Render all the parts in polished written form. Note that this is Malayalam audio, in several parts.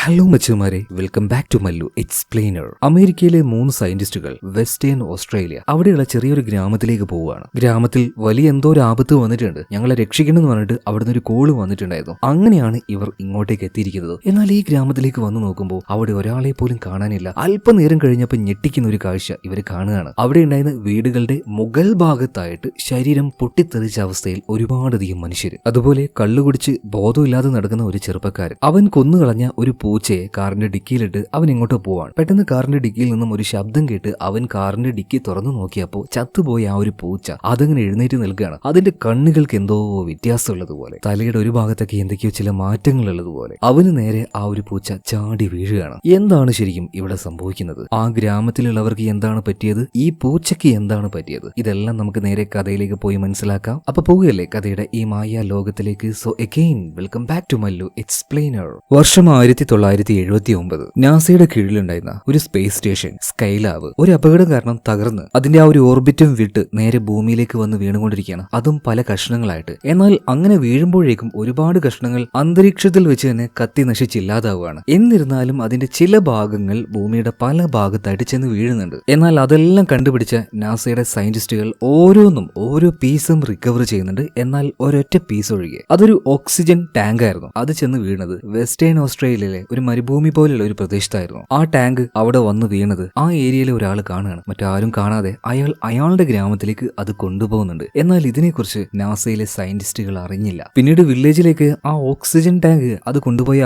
ഹലോ മച്ചുമാരെ, welcome back to Mallu explainer. അമേരിക്കയിലെ 3 സയന്റിസ്റ്റുകൾ വെസ്റ്റേൺ ഓസ്ട്രേലിയ അവിടെയുള്ള ചെറിയൊരു ഗ്രാമത്തിലേക്ക് പോവുകയാണ്. ഗ്രാമത്തിൽ വലിയ എന്തോ ഒരു ആപത്ത് വന്നിട്ടുണ്ട്, ഞങ്ങളെ രക്ഷിക്കണം എന്ന് പറഞ്ഞിട്ട് അവിടുന്ന് ഒരു കോള് വന്നിട്ടുണ്ടായിരുന്നു. അങ്ങനെയാണ് ഇവർ ഇങ്ങോട്ടേക്ക് എത്തിയിരിക്കുന്നത്. എന്നാൽ ഈ ഗ്രാമത്തിലേക്ക് വന്നു നോക്കുമ്പോൾ അവിടെ ഒരാളെ പോലും കാണാനില്ല. അല്പനേരം കഴിഞ്ഞപ്പോൾ ഞെട്ടിക്കുന്ന ഒരു കാഴ്ച ഇവർ കാണുകയാണ്. അവിടെ ഉണ്ടായിരുന്ന വീടുകളുടെ മുകൾ ഭാഗത്തായിട്ട് ശരീരം പൊട്ടിത്തെറിച്ച അവസ്ഥയിൽ ഒരുപാടധികം മനുഷ്യർ, അതുപോലെ കള്ളുകുടിച്ച് ബോധമില്ലാതെ നടക്കുന്ന ഒരു ചെറുപ്പക്കാരൻ. അവൻ കൊന്നുകളഞ്ഞ ഒരു പൂച്ചയെ കാറിന്റെ ഡിക്കിയിലിട്ട് അവൻ എങ്ങോട്ടോ പോവാണ്. പെട്ടെന്ന് കാറിന്റെ ഡിക്കിയിൽ നിന്നും ഒരു ശബ്ദം കേട്ട് അവൻ കാറിന്റെ ഡിക്കി തുറന്നു നോക്കിയപ്പോൾ ചത്തുപോയ ആ ഒരു പൂച്ച അതങ്ങനെ എഴുന്നേറ്റ് നിൽക്കുകയാണ്. അതിന്റെ കണ്ണുകൾക്ക് എന്തോ വ്യത്യാസമുള്ളതുപോലെ, തലയുടെ ഒരു ഭാഗത്തൊക്കെ എന്തൊക്കെയോ ചില മാറ്റങ്ങൾ ഉള്ളതുപോലെ. അവന് നേരെ ആ ഒരു പൂച്ച ചാടി വീഴുകയാണ്. എന്താണ് ശരിക്കും ഇവിടെ സംഭവിക്കുന്നത്? ആ ഗ്രാമത്തിലുള്ളവർക്ക് എന്താണ് പറ്റിയത്? ഈ പൂച്ചയ്ക്ക് എന്താണ് പറ്റിയത്? ഇതെല്ലാം നമുക്ക് നേരെ കഥയിലേക്ക് പോയി മനസ്സിലാക്കാം. അപ്പൊ പോവുകയല്ലേ കഥയുടെ ഈ മായ ലോകത്തിലേക്ക്. So again welcome back to Mallu explainer. വർഷം 1979 നാസയുടെ കീഴിലുണ്ടായിരുന്ന ഒരു സ്പേസ് സ്റ്റേഷൻ സ്കൈലാബ് ഒരു അപകടം കാരണം തകർന്ന് അതിന്റെ ആ ഒരു ഓർബിറ്റും വിട്ട് നേരെ ഭൂമിയിലേക്ക് വന്ന് വീണുകൊണ്ടിരിക്കുകയാണ്. അതും പല കഷ്ണങ്ങളായിട്ട്. എന്നാൽ അങ്ങനെ വീഴുമ്പോഴേക്കും ഒരുപാട് കഷ്ണങ്ങൾ അന്തരീക്ഷത്തിൽ വെച്ച് തന്നെ കത്തി നശിച്ചില്ലാതാവുകയാണ്. എന്നിരുന്നാലും അതിന്റെ ചില ഭാഗങ്ങൾ ഭൂമിയുടെ പല ഭാഗത്തായിട്ട് ചെന്ന് വീഴുന്നുണ്ട്. എന്നാൽ അതെല്ലാം കണ്ടുപിടിച്ച നാസയുടെ സയന്റിസ്റ്റുകൾ ഓരോന്നും ഓരോ പീസും റിക്കവർ ചെയ്യുന്നുണ്ട്. എന്നാൽ ഒരൊറ്റ പീസ് ഒഴികെ അതൊരു ഓക്സിജൻ ടാങ്ക് ആയിരുന്നു. അത് ചെന്ന് വീണത് വെസ്റ്റേൺ ഓസ്ട്രേലിയയിലെ ഒരു മരുഭൂമി പോലെയുള്ള ഒരു പ്രദേശത്തായിരുന്നു. ആ ടാങ്ക് അവിടെ വന്ന് വീണത് ആ ഏരിയയിലെ ഒരാൾ കാണുകയാണ്. മറ്റാരും കാണാതെ അയാളുടെ ഗ്രാമത്തിലേക്ക് അത് കൊണ്ടുപോകുന്നുണ്ട്. എന്നാൽ ഇതിനെക്കുറിച്ച് നാസയിലെ സയന്റിസ്റ്റുകൾ അറിഞ്ഞില്ല. പിന്നീട് വില്ലേജിലേക്ക് ആ ഓക്സിജൻ ടാങ്ക് അത് കൊണ്ടുപോയ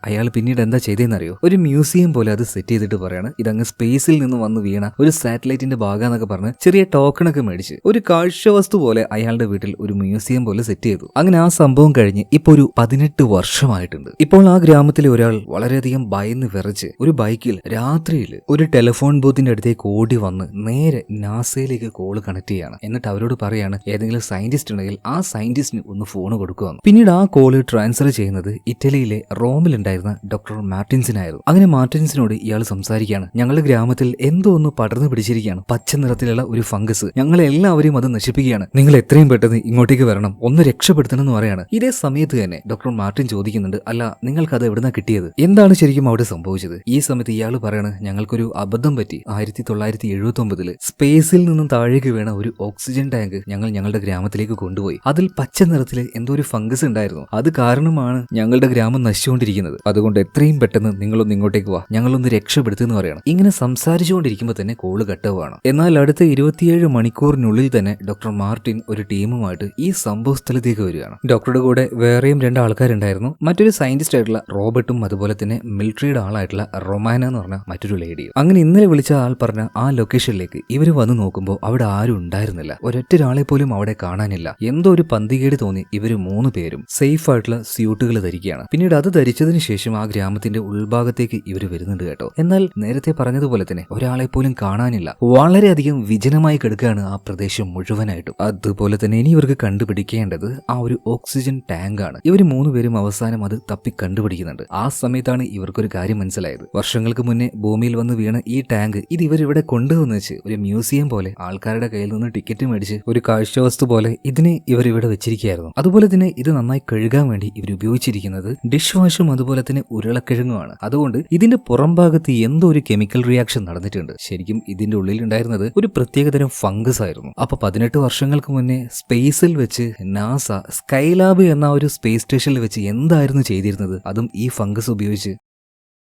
അയാൾ പിന്നീട് എന്താ ചെയ്തതെന്നറിയോ? ഒരു മ്യൂസിയം പോലെ അത് സെറ്റ് ചെയ്തിട്ട് പറയാണ് ഇതങ്ങ് സ്പേസിൽ നിന്ന് വന്ന് വീണ ഒരു സാറ്റലൈറ്റിന്റെ ഭാഗമെന്നൊക്കെ പറഞ്ഞ് ചെറിയ ടോക്കണൊക്കെ മേടിച്ച് ഒരു കാഴ്ചവസ്തു പോലെ അയാളുടെ വീട്ടിൽ ഒരു മ്യൂസിയം പോലെ സെറ്റ് ചെയ്തു. അങ്ങനെ ആ സംഭവം കഴിഞ്ഞ് ഇപ്പൊ ഒരു 18 വർഷമായിട്ടുണ്ട്. ഇപ്പോൾ ആ ഗ്രാമത്തിലെ ഒരാൾ വളരെയധികം ഭയന്ന് വിറച്ച് ഒരു ബൈക്കിൽ രാത്രിയിൽ ഒരു ടെലിഫോൺ ബൂത്തിന്റെ അടുത്തേക്ക് ഓടി വന്ന് നേരെ നാസയിലേക്ക് കോള് കണക്ട് ചെയ്യാണ്. എന്നിട്ട് അവരോട് പറയാണ് ഏതെങ്കിലും സയന്റിസ്റ്റ് ഉണ്ടെങ്കിൽ ആ സയന്റിസ്റ്റിന് ഒന്ന് ഫോൺ കൊടുക്കുമെന്ന്. പിന്നീട് ആ കോള് ട്രാൻസ്ഫർ ചെയ്യുന്നത് ഇറ്റലിയിലെ റോമിലുണ്ടായിരുന്ന ഡോക്ടർ മാർട്ടിൻസിനായിരുന്നു. അങ്ങനെ മാർട്ടിൻസിനോട് ഇയാൾ സംസാരിക്കുകയാണ്. ഞങ്ങളുടെ ഗ്രാമത്തിൽ എന്തോ ഒന്ന് പടർന്നു പിടിച്ചിരിക്കുകയാണ്, പച്ച നിറത്തിലുള്ള ഒരു ഫംഗസ്. ഞങ്ങളെല്ലാവരെയും അത് നശിപ്പിക്കുകയാണ്. നിങ്ങൾ എത്രയും പെട്ടെന്ന് ഇങ്ങോട്ടേക്ക് വരണം, ഒന്ന് രക്ഷപ്പെടുത്തണം എന്ന് പറയാണ്. ഇതേ സമയത്ത് തന്നെ ഡോക്ടർ മാർട്ടിൻ ചോദിക്കുന്നുണ്ട്, അല്ല നിങ്ങൾക്ക് അത് എവിടുന്നാ കിട്ടിയത്? എന്താണ് ശരിക്കും അവിടെ സംഭവിച്ചത്? ഈ സമയത്ത് ഇയാൾ പറയാണ് ഞങ്ങൾക്കൊരു അബദ്ധം പറ്റി. 1979 സ്പേസിൽ നിന്നും താഴേക്ക് വീണ ഒരു ഓക്സിജൻ ടാങ്ക് ഞങ്ങളുടെ ഗ്രാമത്തിലേക്ക് കൊണ്ടുപോയി. അതിൽ പച്ച നിറത്തില് എന്തോ ഒരു ഫംഗസ് ഉണ്ടായിരുന്നു. അത് കാരണമാണ് ഞങ്ങളുടെ ഗ്രാമം നശിച്ചുകൊണ്ടിരിക്കുന്നത്. അതുകൊണ്ട് എത്രയും പെട്ടെന്ന് നിങ്ങളൊന്ന് ഇങ്ങോട്ടേക്ക് വാ, ഞങ്ങളൊന്ന് രക്ഷപ്പെടുത്തുന്നു പറയണം. ഇങ്ങനെ സംസാരിച്ചുകൊണ്ടിരിക്കുമ്പോൾ തന്നെ കോള് കട്ടവാണ്. എന്നാൽ അടുത്ത 27 മണിക്കൂറിനുള്ളിൽ തന്നെ ഡോക്ടർ മാർട്ടിൻ ഒരു ടീമുമായിട്ട് ഈ സംഭവ സ്ഥലത്തേക്ക് വരികയാണ്. ഡോക്ടറുടെ കൂടെ വേറെയും 2 ആൾക്കാരുണ്ടായിരുന്നു. മറ്റൊരു സയന്റിസ്റ്റ് ആയിട്ടുള്ള റോബർട്ടും അതുപോലെ തന്നെ മിലിറ്ററിയുടെ ആളായിട്ടുള്ള റൊമാന എന്ന് പറഞ്ഞ മറ്റൊരു ലേഡിയും. അങ്ങനെ ഇന്നലെ വിളിച്ച ആൾ പറഞ്ഞ ആ ലൊക്കേഷനിലേക്ക് ഇവർ വന്ന് നോക്കുമ്പോൾ അവിടെ ആരും ഉണ്ടായിരുന്നില്ല. ഒരൊറ്റ ഒരാളെ പോലും അവിടെ കാണാനില്ല. എന്തോ ഒരു പന്തികേട് തോന്നി ഇവര് 3 പേരും സേഫ് ആയിട്ടുള്ള സ്യൂട്ടുകൾ ധരിക്കുകയാണ്. പിന്നീട് അത് ധരിച്ചതിന് ശേഷം ആ ഗ്രാമത്തിന്റെ ഉൾഭാഗത്തേക്ക് ഇവർ വരുന്നുണ്ട് കേട്ടോ. എന്നാൽ നേരത്തെ പറഞ്ഞതുപോലെ തന്നെ ഒരാളെ പോലും കാണാനില്ല. വളരെയധികം വിജനമായി കിടക്കുകയാണ് ആ പ്രദേശം മുഴുവനായിട്ടും. അതുപോലെ തന്നെ ഇനി ഇവർക്ക് കണ്ടുപിടിക്കേണ്ടത് ആ ഒരു ഓക്സിജൻ ടാങ്ക് ആണ്. ഇവർ 3 പേരും അവസാനം അത് തപ്പി കണ്ടുപിടിക്കുന്നുണ്ട്. ആ സമയത്താണ് ഇവർക്കൊരു കാര്യം മനസ്സിലായത്. വർഷങ്ങൾക്ക് മുന്നേ ഭൂമിയിൽ വന്ന് വീണ ഈ ടാങ്ക് ഇത് ഇവരിവിടെ കൊണ്ടുവന്ന് വെച്ച് ഒരു മ്യൂസിയം പോലെ ആൾക്കാരുടെ കയ്യിൽ നിന്ന് ടിക്കറ്റ് മേടിച്ച് ഒരു കാഴ്ചവസ്തു പോലെ ഇതിനെ ഇവരിവിടെ വെച്ചിരിക്കുകയായിരുന്നു. അതുപോലെ തന്നെ ഇത് നന്നായി കഴുകാൻ വേണ്ടി ഇവർ ഉപയോഗിച്ചിരിക്കുന്നത് ഡിഷ് വാഷും അതുപോലെ തന്നെ ഉരുളക്കിഴങ്ങുമാണ്. അതുകൊണ്ട് ഇതിന്റെ പുറം ഭാഗത്ത് എന്തോ ഒരു കെമിക്കൽ റിയാക്ഷൻ നടന്നിട്ടുണ്ട്. ശരിക്കും ഇതിന്റെ ഉള്ളിൽ ഉണ്ടായിരുന്നത് ഒരു പ്രത്യേകതരം ഫംഗസ് ആയിരുന്നു. അപ്പൊ 18 വർഷങ്ങൾക്ക് മുന്നേ സ്പേസിൽ വെച്ച് നാസ സ്കൈലാബ് എന്ന ഒരു സ്പേസ് സ്റ്റേഷനിൽ വെച്ച് എന്തായിരുന്നു ചെയ്തിരുന്നത്? അതും ഈ ഫംഗസ് ഉപയോഗിച്ച്.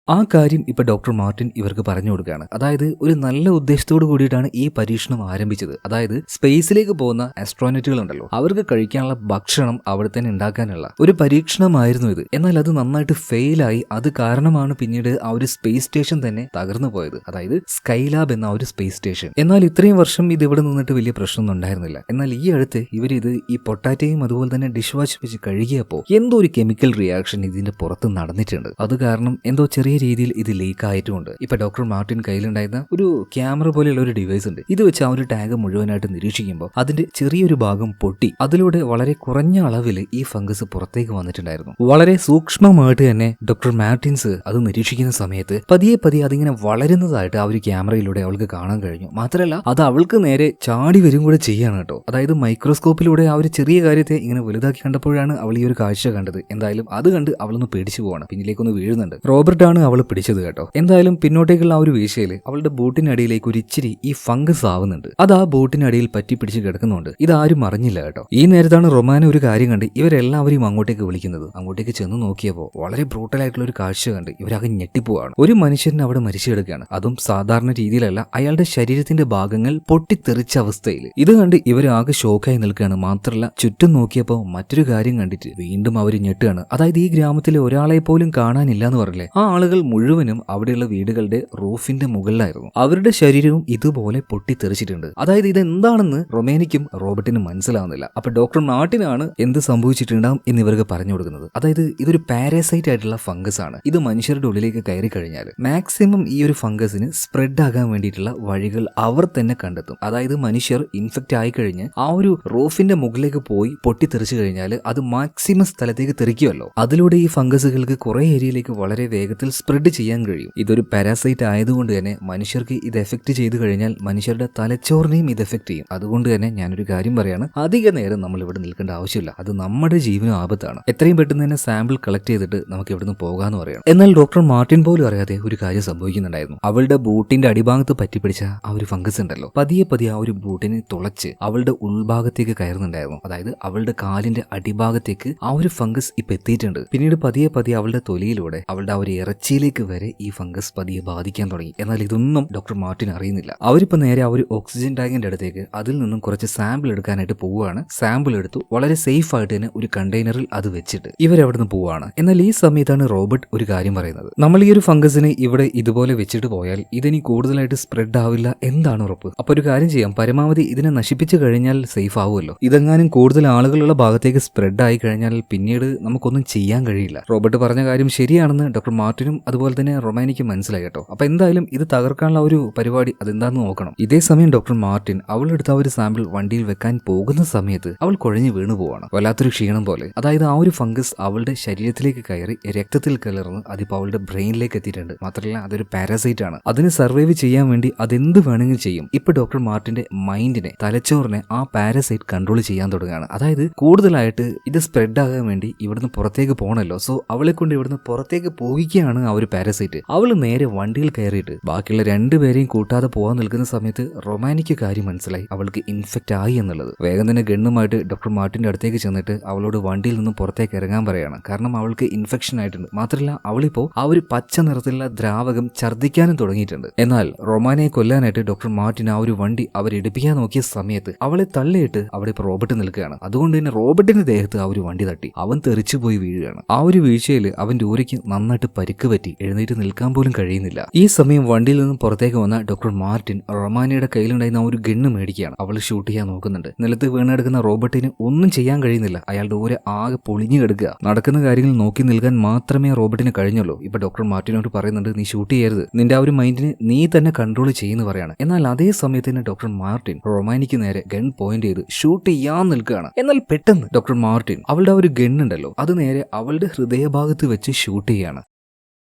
ആ കാര്യം ഇപ്പൊ ഡോക്ടർ മാർട്ടിൻ ഇവർക്ക് പറഞ്ഞു കൊടുക്കുകയാണ്. അതായത് ഒരു നല്ല ഉദ്ദേശത്തോട് കൂടിയിട്ടാണ് ഈ പരീക്ഷണം ആരംഭിച്ചത്. അതായത് സ്പേസിലേക്ക് പോകുന്ന ആസ്ട്രോനറ്റുകൾ ഉണ്ടല്ലോ, അവർക്ക് കഴിക്കാനുള്ള ഭക്ഷണം അവിടെ തന്നെ ഉണ്ടാക്കാനുള്ള ഒരു പരീക്ഷണമായിരുന്നു ഇത്. എന്നാൽ അത് നന്നായിട്ട് ഫെയിലായി. അത് കാരണമാണ് പിന്നീട് ആ ഒരു സ്പേസ് സ്റ്റേഷൻ തന്നെ തകർന്നു പോയത്. അതായത് സ്കൈലാബ് എന്ന ഒരു സ്പേസ് സ്റ്റേഷൻ. എന്നാൽ ഇത്രയും വർഷം ഇത് ഇവിടെ നിന്നിട്ട് വലിയ പ്രശ്നമൊന്നും ഉണ്ടായിരുന്നില്ല. എന്നാൽ ഈ അടുത്ത് ഇവരിത് ഈ പൊട്ടാറ്റയും അതുപോലെ തന്നെ ഡിഷ് വാഷ് വെച്ച് കഴുകിയപ്പോൾ എന്തോ ഒരു കെമിക്കൽ റിയാക്ഷൻ ഇതിന്റെ പുറത്ത് നടന്നിട്ടുണ്ട്. അത് കാരണം എന്തോ ചെറിയ രീതിയിൽ ഇത് ലീക്ക് ആയിട്ടുമുണ്ട്. ഇപ്പൊ ഡോക്ടർ മാർട്ടിൻ കയ്യിലുണ്ടായിരുന്ന ഒരു ക്യാമറ പോലെയുള്ള ഒരു ഡിവൈസ് ഉണ്ട്. ഇത് വെച്ച് ആ ഒരു ടാങ്ക് മുഴുവനായിട്ട് നിരീക്ഷിക്കുമ്പോൾ അതിന്റെ ചെറിയൊരു ഭാഗം പൊട്ടി അതിലൂടെ വളരെ കുറഞ്ഞ അളവിൽ ഈ ഫംഗസ് പുറത്തേക്ക് വന്നിട്ടുണ്ടായിരുന്നു. വളരെ സൂക്ഷ്മമായിട്ട് തന്നെ ഡോക്ടർ മാർട്ടിൻസ് അത് നിരീക്ഷിക്കുന്ന സമയത്ത് പതിയെ അതിങ്ങനെ വളരുന്നതായിട്ട് ആ ഒരു ക്യാമറയിലൂടെ അവൾക്ക് കാണാൻ കഴിഞ്ഞു. മാത്രമല്ല അത് അവൾക്ക് നേരെ ചാടി വരും കൂടെ ചെയ്യാണ് കേട്ടോ. അതായത് മൈക്രോസ്കോപ്പിലൂടെ ആ ഒരു ചെറിയ കാര്യത്തെ ഇങ്ങനെ വലുതാക്കി കണ്ടപ്പോഴാണ് അവൾ ഈ ഒരു കാഴ്ച കണ്ടത്. എന്തായാലും അത് കണ്ട് അവളൊന്ന് പേടിച്ചു പോവാണ്, പിന്നിലേക്കൊന്ന് വീഴുന്നുണ്ട്. റോബർട്ടാണ് അവൾ പിടിച്ചത് കേട്ടോ. എന്തായാലും പിന്നോട്ടേക്കുള്ള ആ ഒരു വീഴ്ചയിൽ അവളുടെ ബൂട്ടിനടിയിലേക്ക് ഒരു ഇച്ചിരി ഈ ഫംഗസ് ആവുന്നുണ്ട്. അത് ആ ബൂട്ടിനടിയിൽ പറ്റി പിടിച്ച് കിടക്കുന്നുണ്ട്. ഇതാരും അറിഞ്ഞില്ല കേട്ടോ. ഈ നേരത്താണ് റൊമാന ഒരു കാര്യം കണ്ട് ഇവരെല്ലാവരെയും അങ്ങോട്ടേക്ക് വിളിക്കുന്നത്. അങ്ങോട്ടേക്ക് ചെന്ന് നോക്കിയപ്പോൾ വളരെ ബ്രൂട്ടൽ ആയിട്ടുള്ള ഒരു കാഴ്ച കണ്ട് ഇവരൊക്കെ ഞെട്ടിപ്പോവാണ്. ഒരു മനുഷ്യൻ അവിടെ മരിച്ചു കിടക്കുകയാണ്. അതും സാധാരണ രീതിയിലല്ല, അയാളുടെ ശരീരത്തിന്റെ ഭാഗങ്ങൾ പൊട്ടിത്തെറിച്ച അവസ്ഥയിൽ. ഇത് കണ്ട് ഇവരാകെ ഷോക്കായി നിൽക്കുകയാണ്. മാത്രമല്ല ചുറ്റും നോക്കിയപ്പോൾ മറ്റൊരു കാര്യം കണ്ടിട്ട് വീണ്ടും അവർ ഞെട്ടുകയാണ്. അതായത് ഈ ഗ്രാമത്തിലെ ഒരാളെ പോലും കാണാനില്ല എന്ന് പറഞ്ഞില്ലേ, ആ ആളുകൾ മുഴുവനും അവിടെയുള്ള വീടുകളുടെ റൂഫിന്റെ മുകളിലായിരുന്നു. അവരുടെ ശരീരവും ഇതുപോലെ പൊട്ടിത്തെറിച്ചിട്ടുണ്ട്. അതായത് ഇതെന്താണെന്ന് റൊമേനയ്ക്കും റോബർട്ടിനും മനസ്സിലാവുന്നില്ല. അപ്പൊ ഡോക്ടർ മാർട്ടിനാണ് എന്ത് സംഭവിച്ചിട്ടുണ്ടാവും എന്ന് ഇവർക്ക് പറഞ്ഞു കൊടുക്കുന്നത്. അതായത് ഇതൊരു പാരസൈറ്റ് ആയിട്ടുള്ള ഫംഗസ് ആണ്. ഇത് മനുഷ്യരുടെ ഉള്ളിലേക്ക് കയറി കഴിഞ്ഞാൽ മാക്സിമം ഈ ഒരു ഫംഗസിന് സ്പ്രെഡ് ആകാൻ വേണ്ടിയിട്ടുള്ള വഴികൾ അവർ തന്നെ കണ്ടെത്തും. അതായത് മനുഷ്യർ ഇൻഫെക്റ്റ് ആയി കഴിഞ്ഞ് ആ ഒരു റൂഫിന്റെ മുകളിലേക്ക് പോയി പൊട്ടിത്തെറിച്ചു കഴിഞ്ഞാൽ അത് മാക്സിമം സ്ഥലത്തേക്ക് തെറിക്കുമല്ലോ. അതിലൂടെ ഈ ഫംഗസുകൾക്ക് കുറെ ഏരിയയിലേക്ക് വളരെ വേഗത്തിൽ സ്പ്രെഡ് ചെയ്യാൻ കഴിയും. ഇതൊരു പാരാസൈറ്റ് ആയതുകൊണ്ട് തന്നെ മനുഷ്യർക്ക് ഇത് എഫക്ട് ചെയ്തു കഴിഞ്ഞാൽ മനുഷ്യരുടെ തലച്ചോറിനെയും ഇത് എഫക്ട് ചെയ്യും. അതുകൊണ്ട് തന്നെ ഞാനൊരു കാര്യം പറയാണ്, അധിക നേരം നമ്മൾ ഇവിടെ നിൽക്കേണ്ട ആവശ്യമില്ല. അത് നമ്മുടെ ജീവനും ആപത്താണ്. എത്രയും പെട്ടെന്ന് തന്നെ സാമ്പിൾ കളക്ട് ചെയ്തിട്ട് നമുക്ക് ഇവിടുന്ന് പോകാന്ന് പറയണം. എന്നാൽ ഡോക്ടർ മാർട്ടിൻ പോലും അറിയാതെ ഒരു കാര്യം സംഭവിക്കുന്നുണ്ടായിരുന്നു. അവളുടെ ബൂട്ടിന്റെ അടിഭാഗത്ത് പറ്റിപ്പിടിച്ച ആ ഒരു ഫംഗസ് ഉണ്ടല്ലോ, പതിയെ പതിയെ ആ ഒരു ബൂട്ടിനെ തുളച്ച് അവളുടെ ഉൾഭാഗത്തേക്ക് കയറുന്നുണ്ടായിരുന്നു. അതായത് അവളുടെ കാലിന്റെ അടിഭാഗത്തേക്ക് ആ ഒരു ഫംഗസ് ഇപ്പൊ എത്തിയിട്ടുണ്ട്. പിന്നീട് പതിയെ പതിയെ അവളുടെ തൊലിയിലൂടെ അവളുടെ ആ ഒരു ഇറച്ചിയിലേക്ക് വരെ ഈ ഫംഗസ് പതിയെ ബാധിക്കാൻ തുടങ്ങി. എന്നാൽ ഇതൊന്നും ഡോക്ടർ മാർട്ടിൻ അറിയുന്നില്ല. അവരിപ്പോ നേരെ ആ ഒരു ഓക്സിജൻ ടാങ്കിന്റെ അടുത്തേക്ക് അതിൽ നിന്നും കുറച്ച് സാമ്പിൾ എടുക്കാനായിട്ട് പോവുകയാണ്. സാമ്പിൾ എടുത്തു വളരെ സേഫ് ആയിട്ട് തന്നെ ഒരു കണ്ടെയ്നറിൽ അത് വെച്ചിട്ട് ഇവരവിടുന്ന് പോവുകയാണ്. എന്നാൽ ഈ സമയത്താണ് റോബർട്ട് ഒരു കാര്യം പറയുന്നത്. നമ്മൾ ഈ ഒരു ഫംഗസിനെ ഇവിടെ ഇതുപോലെ വെച്ചിട്ട് പോയാൽ ഇതിനി കൂടുതലായിട്ട് സ്പ്രെഡ് ആവില്ല, എന്താണ് ഉറപ്പ്? അപ്പൊ ഒരു കാര്യം ചെയ്യാം, പരമാവധി ഇതിനെ നശിപ്പിച്ചു കഴിഞ്ഞാൽ സേഫ് ആവുമല്ലോ. ഇതെങ്ങാനും കൂടുതൽ ആളുകളുള്ള ഭാഗത്തേക്ക് സ്പ്രെഡ് ആയി കഴിഞ്ഞാൽ പിന്നീട് നമുക്കൊന്നും ചെയ്യാൻ കഴിയില്ല. റോബർട്ട് പറഞ്ഞ കാര്യം ശരിയാണെന്ന് ഡോക്ടർ മാർട്ടിനും അതുപോലെ തന്നെ റൊമാനിക്കും മനസ്സിലായി കേട്ടോ. അപ്പൊ എന്തായാലും ഇത് തകർക്കാനുള്ള ഒരു പരിപാടി അതെന്താന്ന് നോക്കണം. ഇതേ സമയം ഡോക്ടർ മാർട്ടിൻ അവളെടുത്ത ഒരു സാമ്പിൾ വണ്ടിയിൽ വെക്കാൻ പോകുന്ന സമയത്ത് അവൾ കുഴഞ്ഞു വീണു പോവാണ്, വല്ലാത്തൊരു ക്ഷീണം പോലെ. അതായത് ആ ഒരു ഫംഗസ് അവളുടെ ശരീരത്തിലേക്ക് കയറി രക്തത്തിൽ കലർന്ന് അതിപ്പോ അവളുടെ ബ്രെയിനിലേക്ക് എത്തിയിട്ടുണ്ട്. മാത്രമല്ല അതൊരു പാരസൈറ്റ് ആണ്. അതിന് സർവൈവ് ചെയ്യാൻ വേണ്ടി അതെന്ത് വേണമെങ്കിലും ചെയ്യും. ഇപ്പൊ ഡോക്ടർ മാർട്ടിന്റെ മൈൻഡിനെ, തലച്ചോറിനെ ആ പാരസൈറ്റ് കൺട്രോൾ ചെയ്യാൻ തുടങ്ങുകയാണ്. അതായത് കൂടുതലായിട്ട് ഇത് സ്പ്രെഡ് ആകാൻ വേണ്ടി ഇവിടുന്ന് പുറത്തേക്ക് പോകണല്ലോ. സോ അവളെ കൊണ്ട് ഇവിടുന്ന് പുറത്തേക്ക് പോവുകയാണ് ആ ഒരു പാരസൈറ്റ്. അവൾ നേരെ വണ്ടിയിൽ കയറിയിട്ട് ബാക്കിയുള്ള രണ്ടുപേരെയും കൂട്ടാതെ പോകാൻ നിൽക്കുന്ന സമയത്ത് റൊമാനിക്ക് കാര്യം മനസ്സിലായി, അവൾക്ക് ഇൻഫെക്റ്റ് ആയി എന്നുള്ളത്. വേഗം തന്നെ ഗണ്ണുമായിട്ട് ഡോക്ടർ മാർട്ടിന്റെ അടുത്തേക്ക് ചെന്നിട്ട് അവളോട് വണ്ടിയിൽ നിന്നും പുറത്തേക്ക് ഇറങ്ങാൻ പറയാണ്. കാരണം അവൾക്ക് ഇൻഫെക്ഷൻ ആയിട്ടുണ്ട്. മാത്രമല്ല അവളിപ്പോ ആ ഒരു പച്ച നിറത്തിലുള്ള ദ്രാവകം ഛർദ്ദിക്കാനും തുടങ്ങിയിട്ടുണ്ട്. എന്നാൽ റൊമാനയെ കൊല്ലാനായിട്ട് ഡോക്ടർ മാർട്ടിൻ ആ ഒരു വണ്ടി അവരെടുപ്പിക്കാൻ നോക്കിയ സമയത്ത് അവളെ തള്ളിയിട്ട് അവിടെ ഇപ്പോൾ റോബർട്ട് നിൽക്കുകയാണ്. അതുകൊണ്ട് തന്നെ റോബർട്ടിന്റെ ദേഹത്ത് ആ ഒരു വണ്ടി തട്ടി അവൻ തെറിച്ചു പോയി വീഴുകയാണ്. ആ ഒരു വീഴ്ചയിൽ അവന്റെ ഊരയ്ക്ക് നന്നായിട്ട് പരിക്ക് പറ്റി എഴുന്നേറ്റ് നിൽക്കാൻ പോലും കഴിയുന്നില്ല. ഈ സമയം വണ്ടിയിൽ നിന്നും പുറത്തേക്ക് വന്ന ഡോക്ടർ മാർട്ടിൻ റൊമാനയുടെ കയ്യിലുണ്ടായിരുന്ന ആ ഒരു ഗണ്ണ് മേടിക്കുകയാണ്. അവൾ ഷൂട്ട് ചെയ്യാൻ നോക്കുന്നുണ്ട്. നിലത്ത് വീണെടുക്കുന്ന റോബർട്ടിന് ഒന്നും ചെയ്യാൻ കഴിയുന്നില്ല. അയാളുടെ ഊര ആകെ പൊളിഞ്ഞു കിടക്കുക. നടക്കുന്ന കാര്യങ്ങൾ നോക്കി നിൽക്കാൻ മാത്രമേ റോബർട്ടിന് കഴിഞ്ഞുള്ളൂ. ഇപ്പൊ ഡോക്ടർ മാർട്ടിനോട് പറയുന്നുണ്ട്, നീ ഷൂട്ട് ചെയ്യരുത്, നിന്റെ ആ ഒരു മൈൻഡിനെ നീ തന്നെ കൺട്രോൾ ചെയ്യുന്നു പറയാണ്. എന്നാൽ അതേ സമയത്ത് തന്നെ ഡോക്ടർ മാർട്ടിൻ റൊമാനിക്ക് നേരെ ഗൺ പോയിന്റ് ചെയ്ത് ഷൂട്ട് ചെയ്യാൻ നിൽക്കുകയാണ്. എന്നാൽ പെട്ടെന്ന് ഡോക്ടർ മാർട്ടിൻ അവളുടെ ആ ഒരു ഗണ്ണുണ്ടല്ലോ അത് നേരെ അവളുടെ ഹൃദയഭാഗത്ത് വെച്ച് ഷൂട്ട് ചെയ്യാണ്.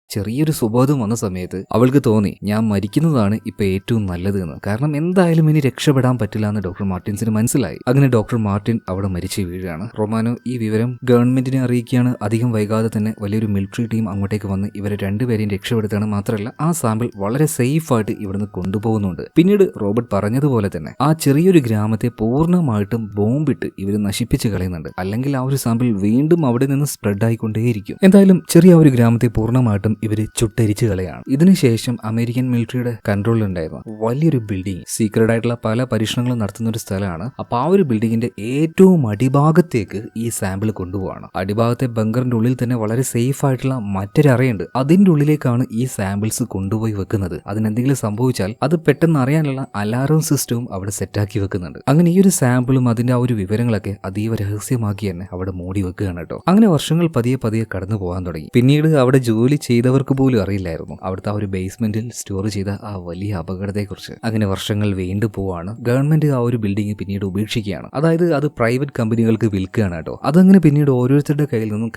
ചെറിയൊരു സുബോധം വന്ന സമയത്ത് അവൾക്ക് തോന്നി, ഞാൻ മരിക്കുന്നതാണ് ഇപ്പൊ ഏറ്റവും നല്ലത് എന്ന്. കാരണം എന്തായാലും ഇനി രക്ഷപ്പെടാൻ പറ്റില്ല എന്ന് ഡോക്ടർ മാർട്ടിൻസിന് മനസ്സിലായി. അങ്ങനെ ഡോക്ടർ മാർട്ടിൻ അവിടെ മരിച്ചു വീഴുകയാണ്. റൊമാനോ ഈ വിവരം ഗവൺമെന്റിനെ അറിയിക്കുകയാണ്. അധികം വൈകാതെ തന്നെ വലിയൊരു മിലിറ്ററി ടീം അങ്ങോട്ടേക്ക് വന്ന് ഇവരെ രണ്ടുപേരെയും രക്ഷപ്പെടുത്തുകയാണ്. മാത്രമല്ല ആ സാമ്പിൾ വളരെ സേഫ് ആയിട്ട് ഇവിടുന്ന് കൊണ്ടുപോകുന്നുണ്ട്. പിന്നീട് റോബർട്ട് പറഞ്ഞതുപോലെ തന്നെ ആ ചെറിയൊരു ഗ്രാമത്തെ പൂർണ്ണമായിട്ടും ബോംബിട്ട് ഇവർ നശിപ്പിച്ച് കളയുന്നുണ്ട്. അല്ലെങ്കിൽ ആ ഒരു സാമ്പിൾ വീണ്ടും അവിടെ നിന്ന് സ്പ്രെഡ് ആയിക്കൊണ്ടേയിരിക്കും. എന്തായാലും ചെറിയ ഒരു ഗ്രാമത്തെ പൂർണ്ണമായിട്ടും ഇവര് ചുട്ടരിച്ചു കളയാണ്. ഇതിനുശേഷം അമേരിക്കൻ മിലിറ്ററിയുടെ കൺട്രോളിലുണ്ടായിരുന്നു വലിയൊരു ബിൽഡിംഗ്, സീക്രട്ട് ആയിട്ടുള്ള പല പരീക്ഷണങ്ങളും നടത്തുന്ന ഒരു സ്ഥലമാണ്. അപ്പൊ ആ ഒരു ബിൽഡിങ്ങിന്റെ ഏറ്റവും അടിഭാഗത്തേക്ക് ഈ സാമ്പിൾ കൊണ്ടുപോവാണ്. അടിഭാഗത്തെ ബങ്കറിന്റെ ഉള്ളിൽ തന്നെ വളരെ സേഫ് ആയിട്ടുള്ള മറ്റൊരു അറയുണ്ട്. അതിന്റെ ഉള്ളിലേക്കാണ് ഈ സാമ്പിൾസ് കൊണ്ടുപോയി വെക്കുന്നത്. അതിനെന്തെങ്കിലും സംഭവിച്ചാൽ അത് പെട്ടെന്ന് അറിയാനുള്ള അലാറം സിസ്റ്റവും അവിടെ സെറ്റാക്കി വെക്കുന്നുണ്ട്. അങ്ങനെ ഈ ഒരു സാമ്പിളും അതിന്റെ ആ ഒരു വിവരങ്ങളൊക്കെ അതീവ രഹസ്യമാക്കി തന്നെ അവിടെ മൂടി വെക്കുകയാണ് കേട്ടോ. അങ്ങനെ വർഷങ്ങൾ പതിയെ പതിയെ കടന്നു പോകാൻ തുടങ്ങി. പിന്നീട് അവിടെ ജോലി ചെയ്തവർക്ക് പോലും അറിയില്ലായിരുന്നു അവിടുത്തെ ആ ഒരു ബേസ്മെന്റിൽ സ്റ്റോർ ചെയ്ത ആ വലിയ അപകടത്തെക്കുറിച്ച്. അങ്ങനെ വർഷങ്ങൾ വീണ്ടു പോവാണ്. ഗവൺമെന്റ് ആ ഒരു ബിൽഡിംഗ് പിന്നീട് ഉപേക്ഷിക്കുകയാണ്. അതായത് അത് പ്രൈവറ്റ് കമ്പനികൾക്ക് വിൽക്കുകയാണ് കേട്ടോ. അതങ്ങനെ പിന്നീട് ഓരോരുത്തരുടെ കയ്യിൽ നിന്നും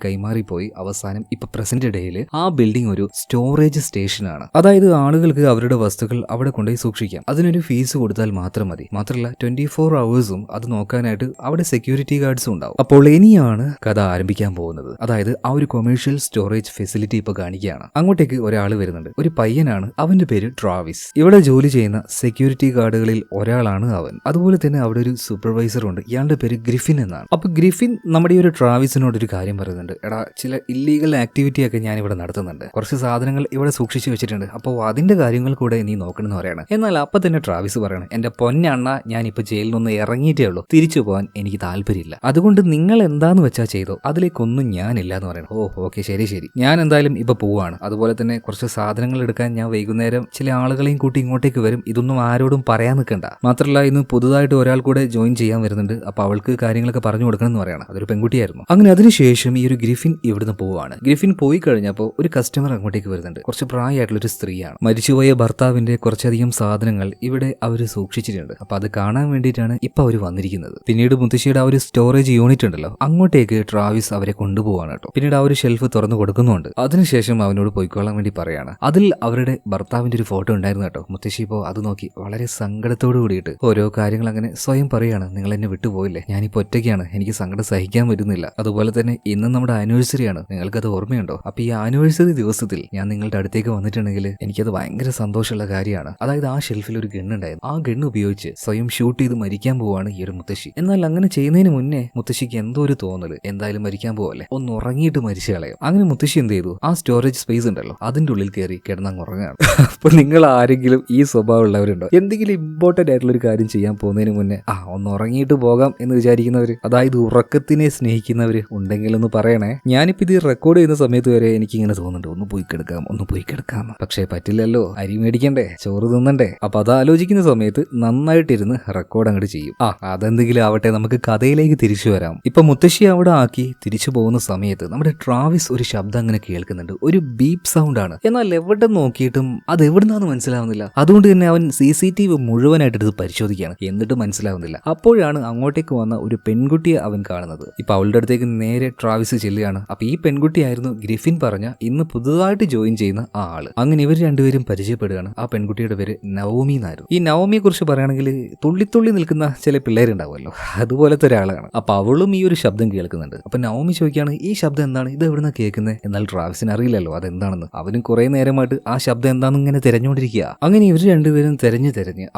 കൈമാറി പോയി അവസാനം ഇപ്പൊ പ്രസന്റ് ഡേയിൽ ആ ബിൽഡിംഗ് ഒരു സ്റ്റോറേജ് സ്റ്റേഷനാണ്. അതായത് ആളുകൾക്ക് അവരുടെ വസ്തുക്കൾ അവിടെ കൊണ്ടുപോയി സൂക്ഷിക്കാം. അതിനൊരു ഫീസ് കൊടുത്താൽ മാത്രം മതി. മാത്രമല്ല 24 hours അത് നോക്കാനായിട്ട് അവിടെ സെക്യൂരിറ്റി ഗാർഡ്സും ഉണ്ടാവും. അപ്പോൾ ഇനിയാണ് കഥ ആരംഭിക്കാൻ പോകുന്നത്. അതായത് ആ ഒരു കൊമേഴ്ഷ്യൽ സ്റ്റോറേജ് ഫെസിലിറ്റി ഫെസിലിറ്റി ഇപ്പൊ കാണിക്കുകയാണ്. അങ്ങോട്ടേക്ക് ഒരാൾ വരുന്നുണ്ട്. ഒരു പയ്യനാണ്, അവന്റെ പേര് ട്രാവിസ്. ഇവിടെ ജോലി ചെയ്യുന്ന സെക്യൂരിറ്റി ഗാർഡുകളിൽ ഒരാളാണ് അവൻ. അതുപോലെ തന്നെ അവിടെ ഒരു സൂപ്പർവൈസർ ഉണ്ട്, ഇയാളുടെ പേര് ഗ്രിഫിൻ എന്നാണ്. അപ്പൊ ഗ്രിഫിൻ നമ്മുടെ ഈ ഒരു ട്രാവിസിനോട് ഒരു കാര്യം പറയുന്നുണ്ട്. എടാ, ചില ഇല്ലീഗൽ ആക്ടിവിറ്റി ഒക്കെ ഞാൻ ഇവിടെ നടത്തുന്നുണ്ട്, കുറച്ച് സാധനങ്ങൾ ഇവിടെ സൂക്ഷിച്ചു വെച്ചിട്ടുണ്ട്, അപ്പോൾ അതിന്റെ കാര്യങ്ങൾ കൂടെ നീ നോക്കണമെന്ന് പറയാണ്. എന്നാൽ അപ്പൊ തന്നെ ട്രാവിസ് പറയണം, എന്റെ പൊന്നണ്ണ, ഞാൻ ഇപ്പൊ ജയിലിൽ നിന്ന് ഇറങ്ങിയിട്ടേ ഉള്ളൂ, തിരിച്ചു പോകാൻ എനിക്ക് താല്പര്യമില്ല, അതുകൊണ്ട് നിങ്ങൾ എന്താന്ന് വെച്ചാൽ ചെയ്തോ, അതിലേക്കൊന്നും ഞാനില്ല എന്ന് പറയണം. ഓക്കെ, ശരി, ഞാൻ എന്തായാലും ഇപ്പൊ പോവാണ്. അതുപോലെ തന്നെ കുറച്ച് സാധനങ്ങൾ എടുക്കാൻ ഞാൻ വൈകുന്നേരം ചില ആളുകളെയും കൂട്ടി ഇങ്ങോട്ടേക്ക് വരും, ഇതൊന്നും ആരോടും പറയാൻ നിൽക്കണ്ട. മാത്രമല്ല ഇന്ന് പുതുതായിട്ട് ഒരാൾ കൂടെ ജോയിൻ ചെയ്യാൻ വരുന്നുണ്ട്, അപ്പൊ അവൾക്ക് കാര്യങ്ങളൊക്കെ പറഞ്ഞു കൊടുക്കണം എന്ന് പറയണം. അതൊരു പെൺകുട്ടിയായിരുന്നു. അങ്ങനെ അതിനുശേഷം ഈ ഒരു ഗ്രിഫിൻ ഇവിടുന്ന് പോവാണ്. ഗ്രിഫിൻ പോയി കഴിഞ്ഞപ്പോൾ ഒരു കസ്റ്റമർ അങ്ങോട്ടേക്ക് വരുന്നുണ്ട്. കുറച്ച് പ്രായമായിട്ടുള്ള ഒരു സ്ത്രീയാണ്. മരിച്ചുപോയ ഭർത്താവിന്റെ കുറച്ചധികം സാധനങ്ങൾ ഇവിടെ അവര് സൂക്ഷിച്ചിട്ടുണ്ട്. അപ്പൊ അത് കാണാൻ വേണ്ടിയിട്ടാണ് ഇപ്പൊ അവര് വന്നിരിക്കുന്നത്. പിന്നീട് മുത്തശ്ശിയുടെ ആ ഒരു സ്റ്റോറേജ് യൂണിറ്റ് ഉണ്ടല്ലോ, അങ്ങോട്ടേക്ക് ട്രാവിസ് അവരെ കൊണ്ടുപോവാണ് കേട്ടോ. പിന്നീട് ആ ഒരു ഷെൽഫ് തുറന്നു കൊടുക്കുന്നുണ്ട്. അതിനുശേഷം അവനോട് പോയിക്കൊള്ളാൻ വേണ്ടി പറയാണ്. അതിൽ അവരുടെ ഭർത്താവിന്റെ ഒരു ഫോട്ടോ ഉണ്ടായിരുന്നു കേട്ടോ. മുത്തശ്ശി ഇപ്പോ അത് നോക്കി വളരെ സങ്കടത്തോട് കൂടിയിട്ട് ഓരോ കാര്യങ്ങൾ അങ്ങനെ സ്വയം പറയാണ്. നിങ്ങൾ എന്നെ വിട്ടുപോയില്ലേ, ഞാനിപ്പോ ഒറ്റയ്ക്കാണ്, എനിക്ക് സങ്കടം സഹിക്കാൻ പറ്റുന്നില്ല. അതുപോലെ തന്നെ ഇന്ന് നമ്മുടെ ആനിവേഴ്സറി ആണ്, നിങ്ങൾക്കത് ഓർമ്മയുണ്ടോ? അപ്പൊ ഈ ആനിവേഴ്സറി ദിവസത്തിൽ ഞാൻ നിങ്ങളുടെ അടുത്തേക്ക് വന്നിട്ടുണ്ടെങ്കിൽ എനിക്കത് ഭയങ്കര സന്തോഷമുള്ള കാര്യമാണ്. അതായത് ആ ഷെൽഫിൽ ഒരു ഗണ്ണുണ്ടായിരുന്നു, ആ ഗണ്ണ് ഉപയോഗിച്ച് സ്വയം ഷൂട്ട് ചെയ്ത് മരിക്കാൻ പോവാണ് ഈ ഒരു മുത്തശ്ശി. എന്നാൽ അങ്ങനെ ചെയ്യുന്നതിന് മുന്നേ മുത്തശ്ശിക്ക് എന്തോ ഒരു തോന്നല്, എന്തായാലും മരിക്കാൻ പോവല്ലേ, ഒന്ന് ഉറങ്ങിയിട്ട് മരിച്ചു കളയും. അങ്ങനെ മുത്തശ്ശി എന്ത് ചെയ്തു, ആ സ്റ്റോറേജ് സ്പേസ് ഉണ്ടല്ലോ അതിന്റെ ഉള്ളിൽ കയറി കിടന്നങ്ങ് ഉറങ്ങാണ്. അപ്പൊ നിങ്ങൾ ആരെങ്കിലും ഈ സ്വഭാവം ഉള്ളവരുണ്ടോ? എന്തെങ്കിലും ഇമ്പോർട്ടന്റ് ആയിട്ടുള്ള ഒരു കാര്യം ചെയ്യാൻ പോകുന്നതിന് മുന്നേ ഒന്ന് ഉറങ്ങിയിട്ട് പോകാം എന്ന് വിചാരിക്കുന്നവര്, അതായത് ഉറക്കത്തിനെ സ്നേഹിക്കുന്നവര് ഉണ്ടെങ്കിലൊന്ന് പറയണേ. ഞാനിപ്പോ ഇത് റെക്കോർഡ് ചെയ്യുന്ന സമയത്ത് വരെ എനിക്ക് ഇങ്ങനെ തോന്നുന്നുണ്ട്, ഒന്ന് പോയി കിടക്കാം. പക്ഷേ പറ്റില്ലല്ലോ, അരി മേടിക്കണ്ടേ, ചോറ് തിന്നണ്ടേ. അപ്പൊ അത് ആലോചിക്കുന്ന സമയത്ത് നന്നായിട്ടിരുന്ന് റെക്കോർഡ് അങ്ങോട്ട് ചെയ്യും. അതെന്തെങ്കിലും ആവട്ടെ, നമുക്ക് കഥയിലേക്ക് തിരിച്ചു വരാം. ഇപ്പൊ മുത്തശ്ശി അവിടെ ആക്കി തിരിച്ചു പോകുന്ന സമയത്ത് നമ്മുടെ ട്രാവിസ് ഒരു ശബ്ദം അങ്ങനെ കേൾക്കുന്നുണ്ട്, ഒരു ബീപ്പ് സൗണ്ട് ആണ്. എന്നാൽ എവിടെ നോക്കിയിട്ടും അത് എവിടുന്നാന്ന് മനസ്സിലാവുന്നില്ല. അതുകൊണ്ട് തന്നെ അവൻ CCTV മുഴുവനായിട്ട് എടുത്ത് പരിശോധിക്കുകയാണ്, എന്നിട്ട് മനസ്സിലാവുന്നില്ല. അപ്പോഴാണ് അങ്ങോട്ടേക്ക് വന്ന ഒരു പെൺകുട്ടിയെ അവൻ കാണുന്നത്. ഇപ്പൊ അവളുടെ അടുത്തേക്ക് നേരെ ട്രാവിസ് ചെല്ലുകയാണ്. അപ്പൊ ഈ പെൺകുട്ടിയായിരുന്നു ഗ്രിഫിൻ പറഞ്ഞ ഇന്ന് പുതുതായിട്ട് ജോയിൻ ചെയ്യുന്ന ആ ആള്. അങ്ങനെ ഇവർ രണ്ടുപേരും പരിചയപ്പെടുകയാണ്. ആ പെൺകുട്ടിയുടെ പേര് നവോമി എന്നായിരുന്നു. ഈ നവോമിയെ കുറിച്ച് പറയുകയാണെങ്കിൽ തുള്ളി നിൽക്കുന്ന ചില പിള്ളേരുണ്ടാവുമല്ലോ, അതുപോലത്തെ ഒരാളാണ്. അപ്പൊ അവളും ഈ ഒരു ശബ്ദം കേൾക്കുന്നുണ്ട്. അപ്പൊ നവോമി ചോദിക്കുകയാണ്, ഈ ശബ്ദം എന്താണ്, ഇത് എവിടുന്നാ കേൾക്കുന്നത്? എന്നാൽ ട്രാവിസിന് അറിയില്ലല്ലോ അതെന്താണെന്ന്. അവനും കുറെ നേരമായിട്ട് ആ ശബ്ദം എന്താണെന്ന് ഇങ്ങനെ തിരഞ്ഞുകൊണ്ടിരിക്കുക. അങ്ങനെ ഇവർ രണ്ടുപേരും തെരഞ്ഞ്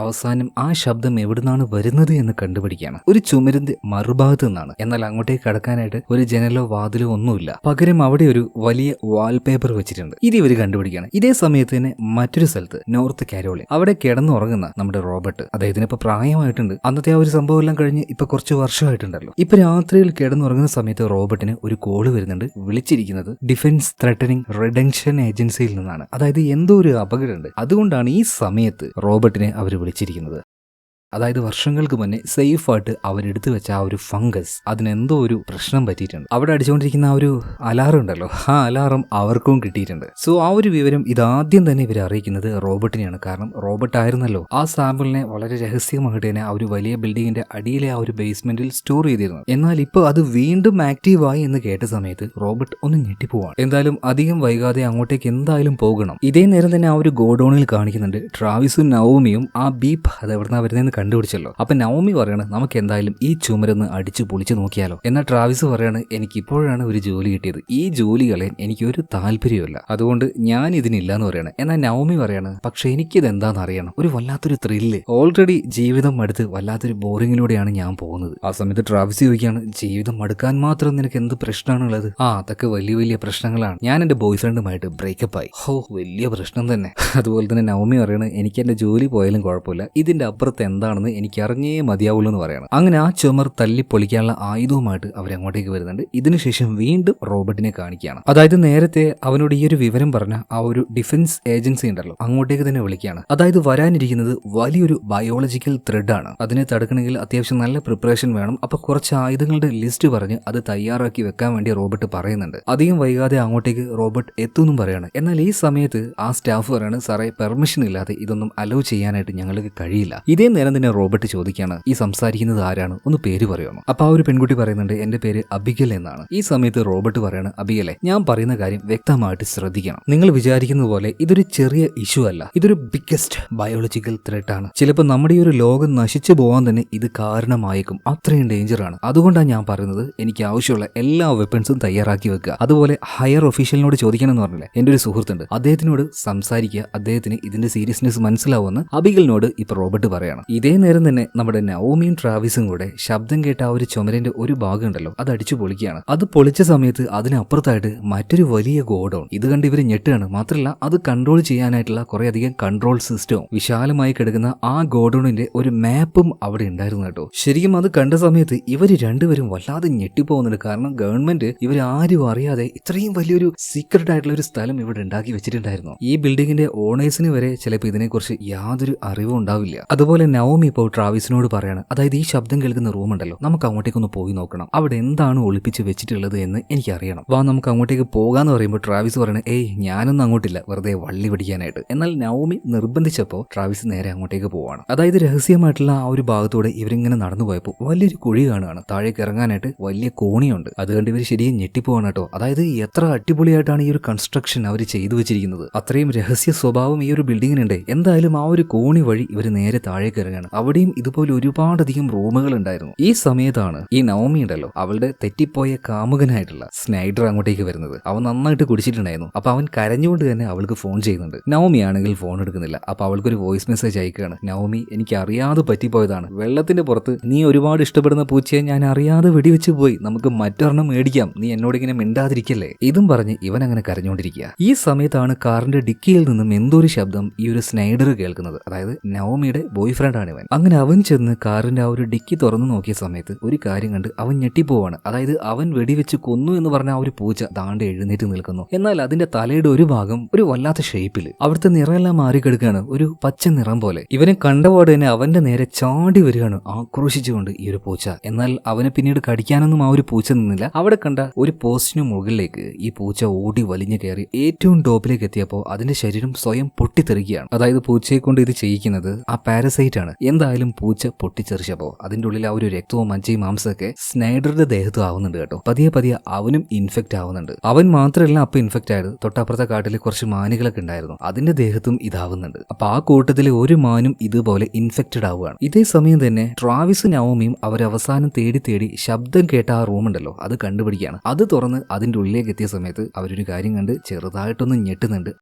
അവസാനം ആ ശബ്ദം എവിടുന്നാണ് വരുന്നത് എന്ന് കണ്ടുപിടിക്കുകയാണ്. ഒരു ചുമരിന്റെ മറുഭാഗത്ത് നിന്നാണ്. എന്നാൽ അങ്ങോട്ടേക്ക് കടക്കാനായിട്ട് ഒരു ജനലോ വാതിലോ ഒന്നുമില്ല. പകരം അവിടെ ഒരു വലിയ വാൾപേപ്പർ വെച്ചിട്ടുണ്ട്. ഇത് ഇവർ കണ്ടുപിടിക്കുകയാണ്. ഇതേ സമയത്ത് തന്നെ മറ്റൊരു സ്ഥലത്ത് നോർത്ത് കാരോളിൻ അവിടെ കിടന്നുറങ്ങുന്ന നമ്മുടെ റോബർട്ട്, അദ്ദേഹത്തിന് ഇപ്പൊ പ്രായമായിട്ടുണ്ട്. അന്നത്തെ ആ ഒരു സംഭവം എല്ലാം കഴിഞ്ഞ് ഇപ്പൊ കുറച്ച് വർഷമായിട്ടുണ്ടല്ലോ. ഇപ്പൊ രാത്രിയിൽ കിടന്നുറങ്ങുന്ന സമയത്ത് റോബർട്ടിന് ഒരു കോള് വരുന്നുണ്ട്. വിളിച്ചിരിക്കുന്നത് ഡിഫൻസ് ത്രെറ്റനിങ് റിഡംഷൻ ഏജൻസിയിൽ നിന്നാണ്. അതായത് എന്തോ ഒരു അപകടമുണ്ട്, അതുകൊണ്ടാണ് ഈ സമയത്ത് റോബർട്ടിനെ അവർ വിളിച്ചിരിക്കുന്നത്. അതായത് വർഷങ്ങൾക്ക് മുന്നേ സേഫായിട്ട് അവരെടുത്തു വെച്ച ആ ഒരു ഫംഗസ്, അതിനെന്തോ ഒരു പ്രശ്നം പറ്റിയിട്ടുണ്ട്. അവിടെ അടിച്ചുകൊണ്ടിരിക്കുന്ന ആ ഒരു അലാറം ഉണ്ടല്ലോ, ആ അലാറം അവർക്കും കിട്ടിയിട്ടുണ്ട്. സോ ആ ഒരു വിവരം ഇതാദ്യം തന്നെ ഇവരെ അറിയിക്കുന്നത് റോബർട്ടിനെയാണ്. കാരണം റോബർട്ട് ആയിരുന്നല്ലോ ആ സാമ്പിളിനെ വളരെ രഹസ്യമായിട്ട് തന്നെ ആ ഒരു വലിയ ബിൽഡിങ്ങിന്റെ അടിയിലെ ആ ഒരു ബേസ്മെന്റിൽ സ്റ്റോർ ചെയ്തിരുന്നു. എന്നാൽ ഇപ്പോൾ അത് വീണ്ടും ആക്റ്റീവായി എന്ന് കേട്ട സമയത്ത് റോബർട്ട് ഒന്ന് ഞെട്ടിപ്പോവാണ്. എന്തായാലും അധികം വൈകാതെ അങ്ങോട്ടേക്ക് എന്തായാലും പോകണം. ഇതേ നേരം തന്നെ ആ ഒരു ഗോഡൌണിൽ കാണിക്കുന്നുണ്ട് ട്രാവിസും നവോമിയും ആ ബീപ്പ് അത് എവിടുന്നാ വരുന്നതെന്ന് കണ്ടുപിടിച്ചല്ലോ. അപ്പൊ നവോമി പറയാണ്, നമുക്ക് എന്തായാലും ഈ ചുമരൊന്ന് അടിച്ചു പൊളിച്ചു നോക്കിയാലോ. എന്നാൽ ട്രാവിസ് പറയാണ്, എനിക്ക് ഇപ്പോഴാണ് ഒരു ജോലി കിട്ടിയത്, ഈ ജോലി കളയാൻ എനിക്കൊരു താല്പര്യമില്ല, അതുകൊണ്ട് ഞാൻ ഇതിനില്ല എന്ന് പറയാണ്. എന്നാൽ നവോമി പറയാണ്, പക്ഷെ എനിക്കിത് എന്താണെന്ന് അറിയണം, ഒരു വല്ലാത്തൊരു ത്രില്ല്, ഓൾറെഡി ജീവിതം അടുത്ത് വല്ലാത്തൊരു ബോറിങ്ങിലൂടെയാണ് ഞാൻ പോകുന്നത്. ആ സമയത്ത് ട്രാവിസ് ചോദിക്കുകയാണ്, ജീവിതം അടുക്കാൻ മാത്രം നിനക്ക് എന്ത് പ്രശ്നമാണുള്ളത്? അതൊക്കെ വലിയ വലിയ പ്രശ്നങ്ങളാണ്. ഞാൻ എന്റെ ബോയ് ഫ്രണ്ടുമായിട്ട് ബ്രേക്കപ്പ് ആയി. വലിയ പ്രശ്നം തന്നെ. അതുപോലെ തന്നെ നവോമി പറയാണ്, എനിക്ക് എന്റെ ജോലി പോയാലും കുഴപ്പമില്ല, ഇതിന്റെ അപ്പുറത്ത് എന്താണെന്ന് എനിക്ക് അറിഞ്ഞേ മതിയാവുള്ളൂ എന്ന് പറയണം. അങ്ങനെ ആ ചുമർ തല്ലി പൊളിക്കാനുള്ള ആയുധവുമായിട്ട് അവരങ്ങോട്ടേക്ക് വരുന്നുണ്ട്. ഇതിനുശേഷം വീണ്ടും റോബർട്ടിനെ കാണിക്കുകയാണ്. അതായത് നേരത്തെ അവനോട് ഈ ഒരു വിവരം പറഞ്ഞ ആ ഒരു ഡിഫൻസ് ഏജൻസി ഉണ്ടല്ലോ, അങ്ങോട്ടേക്ക് തന്നെ വിളിക്കുകയാണ്. അതായത് വരാനിരിക്കുന്നത് വലിയൊരു ബയോളജിക്കൽ ത്രെഡ് ആണ്. അതിനെ തടുക്കണമെങ്കിൽ അത്യാവശ്യം നല്ല പ്രിപ്പറേഷൻ വേണം. അപ്പൊ കുറച്ച് ആയുധങ്ങളുടെ ലിസ്റ്റ് പറഞ്ഞ് അത് തയ്യാറാക്കി വെക്കാൻ വേണ്ടി റോബർട്ട് പറയുന്നുണ്ട്. അധികം വൈകാതെ അങ്ങോട്ടേക്ക് റോബർട്ട് എത്തുമെന്നും പറയാണ്. എന്നാൽ ഈ സമയത്ത് ആ സ്റ്റാഫ് പറയാണ്, സാറേ പെർമിഷൻ ഇല്ലാതെ ഇതൊന്നും അലോ ചെയ്യാനായിട്ട് ഞങ്ങൾക്ക് കഴിയില്ല. ഇതേ നേരം തന്നെ തന്നെ റോബർട്ട് ചോദിക്കാണ്, ഈ സംസാരിക്കുന്നത് ആരാണ്, ഒന്ന് പേര് പറയുമോ? അപ്പൊ ആ ഒരു പെൺകുട്ടി പറയുന്നുണ്ട്, എന്റെ പേര് അബിഗൽ എന്നാണ്. ഈ സമയത്ത് റോബർട്ട് പറയാണ്, അബിഗലെ, ഞാൻ പറയുന്ന കാര്യം വ്യക്തമായിട്ട് ശ്രദ്ധിക്കണം. നിങ്ങൾ വിചാരിക്കുന്ന പോലെ ഇതൊരു ചെറിയ ഇഷ്യൂ അല്ല, ഇതൊരു ബിഗ്ഗസ്റ്റ് ബയോളജിക്കൽ ത്രെറ്റ് ആണ്. ചിലപ്പോൾ നമ്മുടെ ഈ ഒരു ലോകം നശിച്ചു പോകാൻ തന്നെ ഇത് കാരണമായേക്കും. അത്രയും ഡേഞ്ചർ ആണ്. അതുകൊണ്ടാണ് ഞാൻ പറയുന്നത്, എനിക്ക് ആവശ്യമുള്ള എല്ലാ വെപ്പൺസും തയ്യാറാക്കി വെക്കുക. അതുപോലെ ഹയർ ഒഫീഷ്യലിനോട് ചോദിക്കണം എന്ന് പറഞ്ഞില്ലേ, എന്റെ ഒരു സുഹൃത്തുണ്ട്, അദ്ദേഹത്തിനോട് സംസാരിക്കുക, അദ്ദേഹത്തിന് ഇതിന്റെ സീരിയസ്നെസ് മനസ്സിലാവുമെന്ന് അബിഗലിനോട് ഇപ്പൊ റോബർട്ട് പറയാണ്. ഇതേ നേരം തന്നെ നമ്മുടെ നവോമിയും ട്രാവിസും കൂടെ ശബ്ദം കേട്ട ആ ഒരു ചുമരിന്റെ ഒരു ഭാഗം ഉണ്ടല്ലോ, അത് അടിച്ചു പൊളിക്കുകയാണ്. അത് പൊളിച്ച സമയത്ത് അതിനപ്പുറത്തായിട്ട് മറ്റൊരു വലിയ ഗോഡൌൺ. ഇത് കണ്ട് ഇവർ ഞെട്ടുകയാണ്. മാത്രമല്ല അത് കൺട്രോൾ ചെയ്യാനായിട്ടുള്ള കുറെ അധികം കൺട്രോൾ സിസ്റ്റവും വിശാലമായി കിടക്കുന്ന ആ ഗോഡൌണിന്റെ ഒരു മാപ്പും അവിടെ ഉണ്ടായിരുന്നു കേട്ടോ. ശരിക്കും അത് കണ്ട സമയത്ത് ഇവര് രണ്ടുപേരും വല്ലാതെ ഞെട്ടിപ്പോകുന്നുണ്ട്. കാരണം ഗവൺമെന്റ് ഇവരാരും അറിയാതെ ഇത്രയും വലിയൊരു സീക്രട്ട് ആയിട്ടുള്ള ഒരു സ്ഥലം ഇവിടെ ഉണ്ടാക്കി വെച്ചിട്ടുണ്ടായിരുന്നു. ഈ ബിൽഡിങ്ങിന്റെ ഓണേഴ്സിന് വരെ ചിലപ്പോൾ ഇതിനെക്കുറിച്ച് യാതൊരു അറിവും ഉണ്ടാവില്ല. അതുപോലെ നവോമി ഇപ്പോൾ ട്രാവിസിനോട് പറയാണ്, അതായത് ഈ ശബ്ദം കേൾക്കുന്ന റൂം ഉണ്ടല്ലോ, നമുക്ക് അങ്ങോട്ടേക്കൊന്ന് പോയി നോക്കണം. അവിടെ എന്താണ് ഒളിപ്പിച്ച് വെച്ചിട്ടുള്ളത് എന്ന് എനിക്കറിയണം. വാ നമുക്ക് അങ്ങോട്ടേക്ക് പോകാന്ന് പറയുമ്പോൾ ട്രാവിസ് പറയണേ, ഏയ് ഞാനൊന്നും അങ്ങോട്ടില്ല, വെറുതെ വള്ളി പിടിക്കാനായിട്ട്. എന്നാൽ നവോമി നിർബന്ധിച്ചപ്പോൾ ട്രാവിസ് നേരെ അങ്ങോട്ടേക്ക് പോവാണ്. അതായത് രഹസ്യമായിട്ടുള്ള ആ ഒരു ഭാഗത്തൂടെ ഇവരിങ്ങനെ നടന്നു പോയപ്പോൾ വലിയൊരു കുഴി കാണുകയാണ്. താഴേക്ക് ഇറങ്ങാനായിട്ട് വലിയ കോണിയുണ്ട്. അതുകൊണ്ട് ഇവർ ശരിയും ഞെട്ടിപ്പോവാണ് കേട്ടോ. അതായത് എത്ര അടിപൊളിയായിട്ടാണ് ഈ ഒരു കൺസ്ട്രക്ഷൻ അവർ ചെയ്തു വെച്ചിരിക്കുന്നത്. അത്രയും രഹസ്യ സ്വഭാവം ഈ ഒരു ബിൽഡിങ്ങിനുണ്ട്. എന്തായാലും ആ ഒരു കോണി വഴി ഇവർ നേരെ താഴേക്ക് ഇറങ്ങാണ്. അവിടെയും ഇതുപോലെ ഒരുപാടധികം റൂമുകൾ ഉണ്ടായിരുന്നു. ഈ സമയത്താണ് ഈ നവോമി ഉണ്ടല്ലോ, അവളുടെ തെറ്റിപ്പോയ കാമുകനായിട്ടുള്ള സ്നൈഡർ അങ്ങോട്ടേക്ക് വരുന്നത്. അവൻ നന്നായിട്ട് കുടിച്ചിട്ടുണ്ടായിരുന്നു. അപ്പൊ അവൻ കരഞ്ഞുകൊണ്ട് തന്നെ അവൾക്ക് ഫോൺ ചെയ്യുന്നുണ്ട്. നവോമി ആണെങ്കിൽ ഫോൺ എടുക്കുന്നില്ല. അപ്പൊ അവൾക്കൊരു വോയിസ് മെസ്സേജ് അയക്കുകയാണ്, നവോമി എനിക്ക് അറിയാതെ പറ്റിപ്പോയതാണ്. വെള്ളത്തിന്റെ പുറത്ത് നീ ഒരുപാട് ഇഷ്ടപ്പെടുന്ന പൂച്ചയെ ഞാൻ അറിയാതെ വെടിവെച്ച് പോയി. നമുക്ക് മറ്റൊരെണ്ണം മേടിക്കാം. നീ എന്നോട് ഇങ്ങനെ മിണ്ടാതിരിക്കല്ലേ. ഇതും പറഞ്ഞ് ഇവൻ അങ്ങനെ കരഞ്ഞുകൊണ്ടിരിക്കുക. ഈ സമയത്താണ് കാറിന്റെ ഡിക്കിയിൽ നിന്നും എന്തോ ഒരു ശബ്ദം ഈ ഒരു സ്നൈഡർ കേൾക്കുന്നത്. അതായത് നവോമിയുടെ ബോയ് ഫ്രണ്ട് ആണ് ഇവൻ. അങ്ങനെ അവൻ ചെന്ന് കാറിന്റെ ആ ഒരു ഡിക്കി തുറന്നു നോക്കിയ സമയത്ത് ഒരു കാര്യം കണ്ട് അവൻ ഞെട്ടിപ്പോവാണ്. അതായത് അവൻ വെടിവെച്ച് കൊന്നു എന്ന് പറഞ്ഞ ആ ഒരു പൂച്ച ദാണ്ട് എഴുന്നേറ്റ് നിൽക്കുന്നു. എന്നാൽ അതിന്റെ തലയുടെ ഒരു ഭാഗം ഒരു വല്ലാത്ത ഷേപ്പിൽ, അവിടുത്തെ നിറമെല്ലാം മാറിക്കെടുക്കുകയാണ്, ഒരു പച്ച നിറം പോലെ. ഇവനെ കണ്ടപാട് തന്നെ അവന്റെ നേരെ ചാടി വരികയാണ് ആക്രോശിച്ചുകൊണ്ട് ഈ ഒരു പൂച്ച. എന്നാൽ അവനെ പിന്നീട് കടിക്കാനൊന്നും ആ ഒരു പൂച്ച നിന്നില്ല. അവിടെ കണ്ട ഒരു പോസ്റ്റിന് മുകളിലേക്ക് ഈ പൂച്ച ഓടി വലിഞ്ഞു കയറി ഏറ്റവും ടോപ്പിലേക്ക് എത്തിയപ്പോൾ അതിന്റെ ശരീരം സ്വയം പൊട്ടിത്തെറിക്കുകയാണ്. അതായത് പൂച്ചയെ കൊണ്ട് ഇത് ചെയ്യിക്കുന്നത് ആ പാരസൈറ്റ് ആണ്. എന്തായാലും പൂച്ച പൊട്ടിച്ചെറിച്ചപ്പോ അതിന്റെ ഉള്ളിൽ ആ ഒരു രക്തവും മജ്ജയും മാംസമൊക്കെ സ്നൈഡറുടെ ദേഹത്ത് ആവുന്നുണ്ട് കേട്ടോ. പതിയെ പതിയെ അവനും ഇൻഫെക്റ്റ് ആവുന്നുണ്ട്. അവൻ മാത്രമല്ല അപ്പൊ ഇൻഫെക്റ്റ് ആയത്, തൊട്ടപ്പുറത്തെ കാട്ടിൽ കുറച്ച് മാനുകളൊക്കെ ഉണ്ടായിരുന്നു, അതിന്റെ ദേഹത്തും ഇതാവുന്നുണ്ട്. അപ്പൊ ആ കൂട്ടത്തിലെ ഒരു മാനും ഇതുപോലെ ഇൻഫെക്റ്റഡ് ആവുകയാണ്. ഇതേ സമയം തന്നെ ട്രാവിസും നവോമിയും അവരവസാനം തേടി തേടി ശബ്ദം കേട്ട ആ റൂം ഉണ്ടല്ലോ, അത് കണ്ടുപിടിക്കുകയാണ്. അത് തുറന്ന് അതിന്റെ ഉള്ളിലേക്ക് എത്തിയ സമയത്ത് അവരൊരു കാര്യം കണ്ട് ചെറുതായിട്ടൊന്ന് ഞെട്ടുന്നുണ്ട്.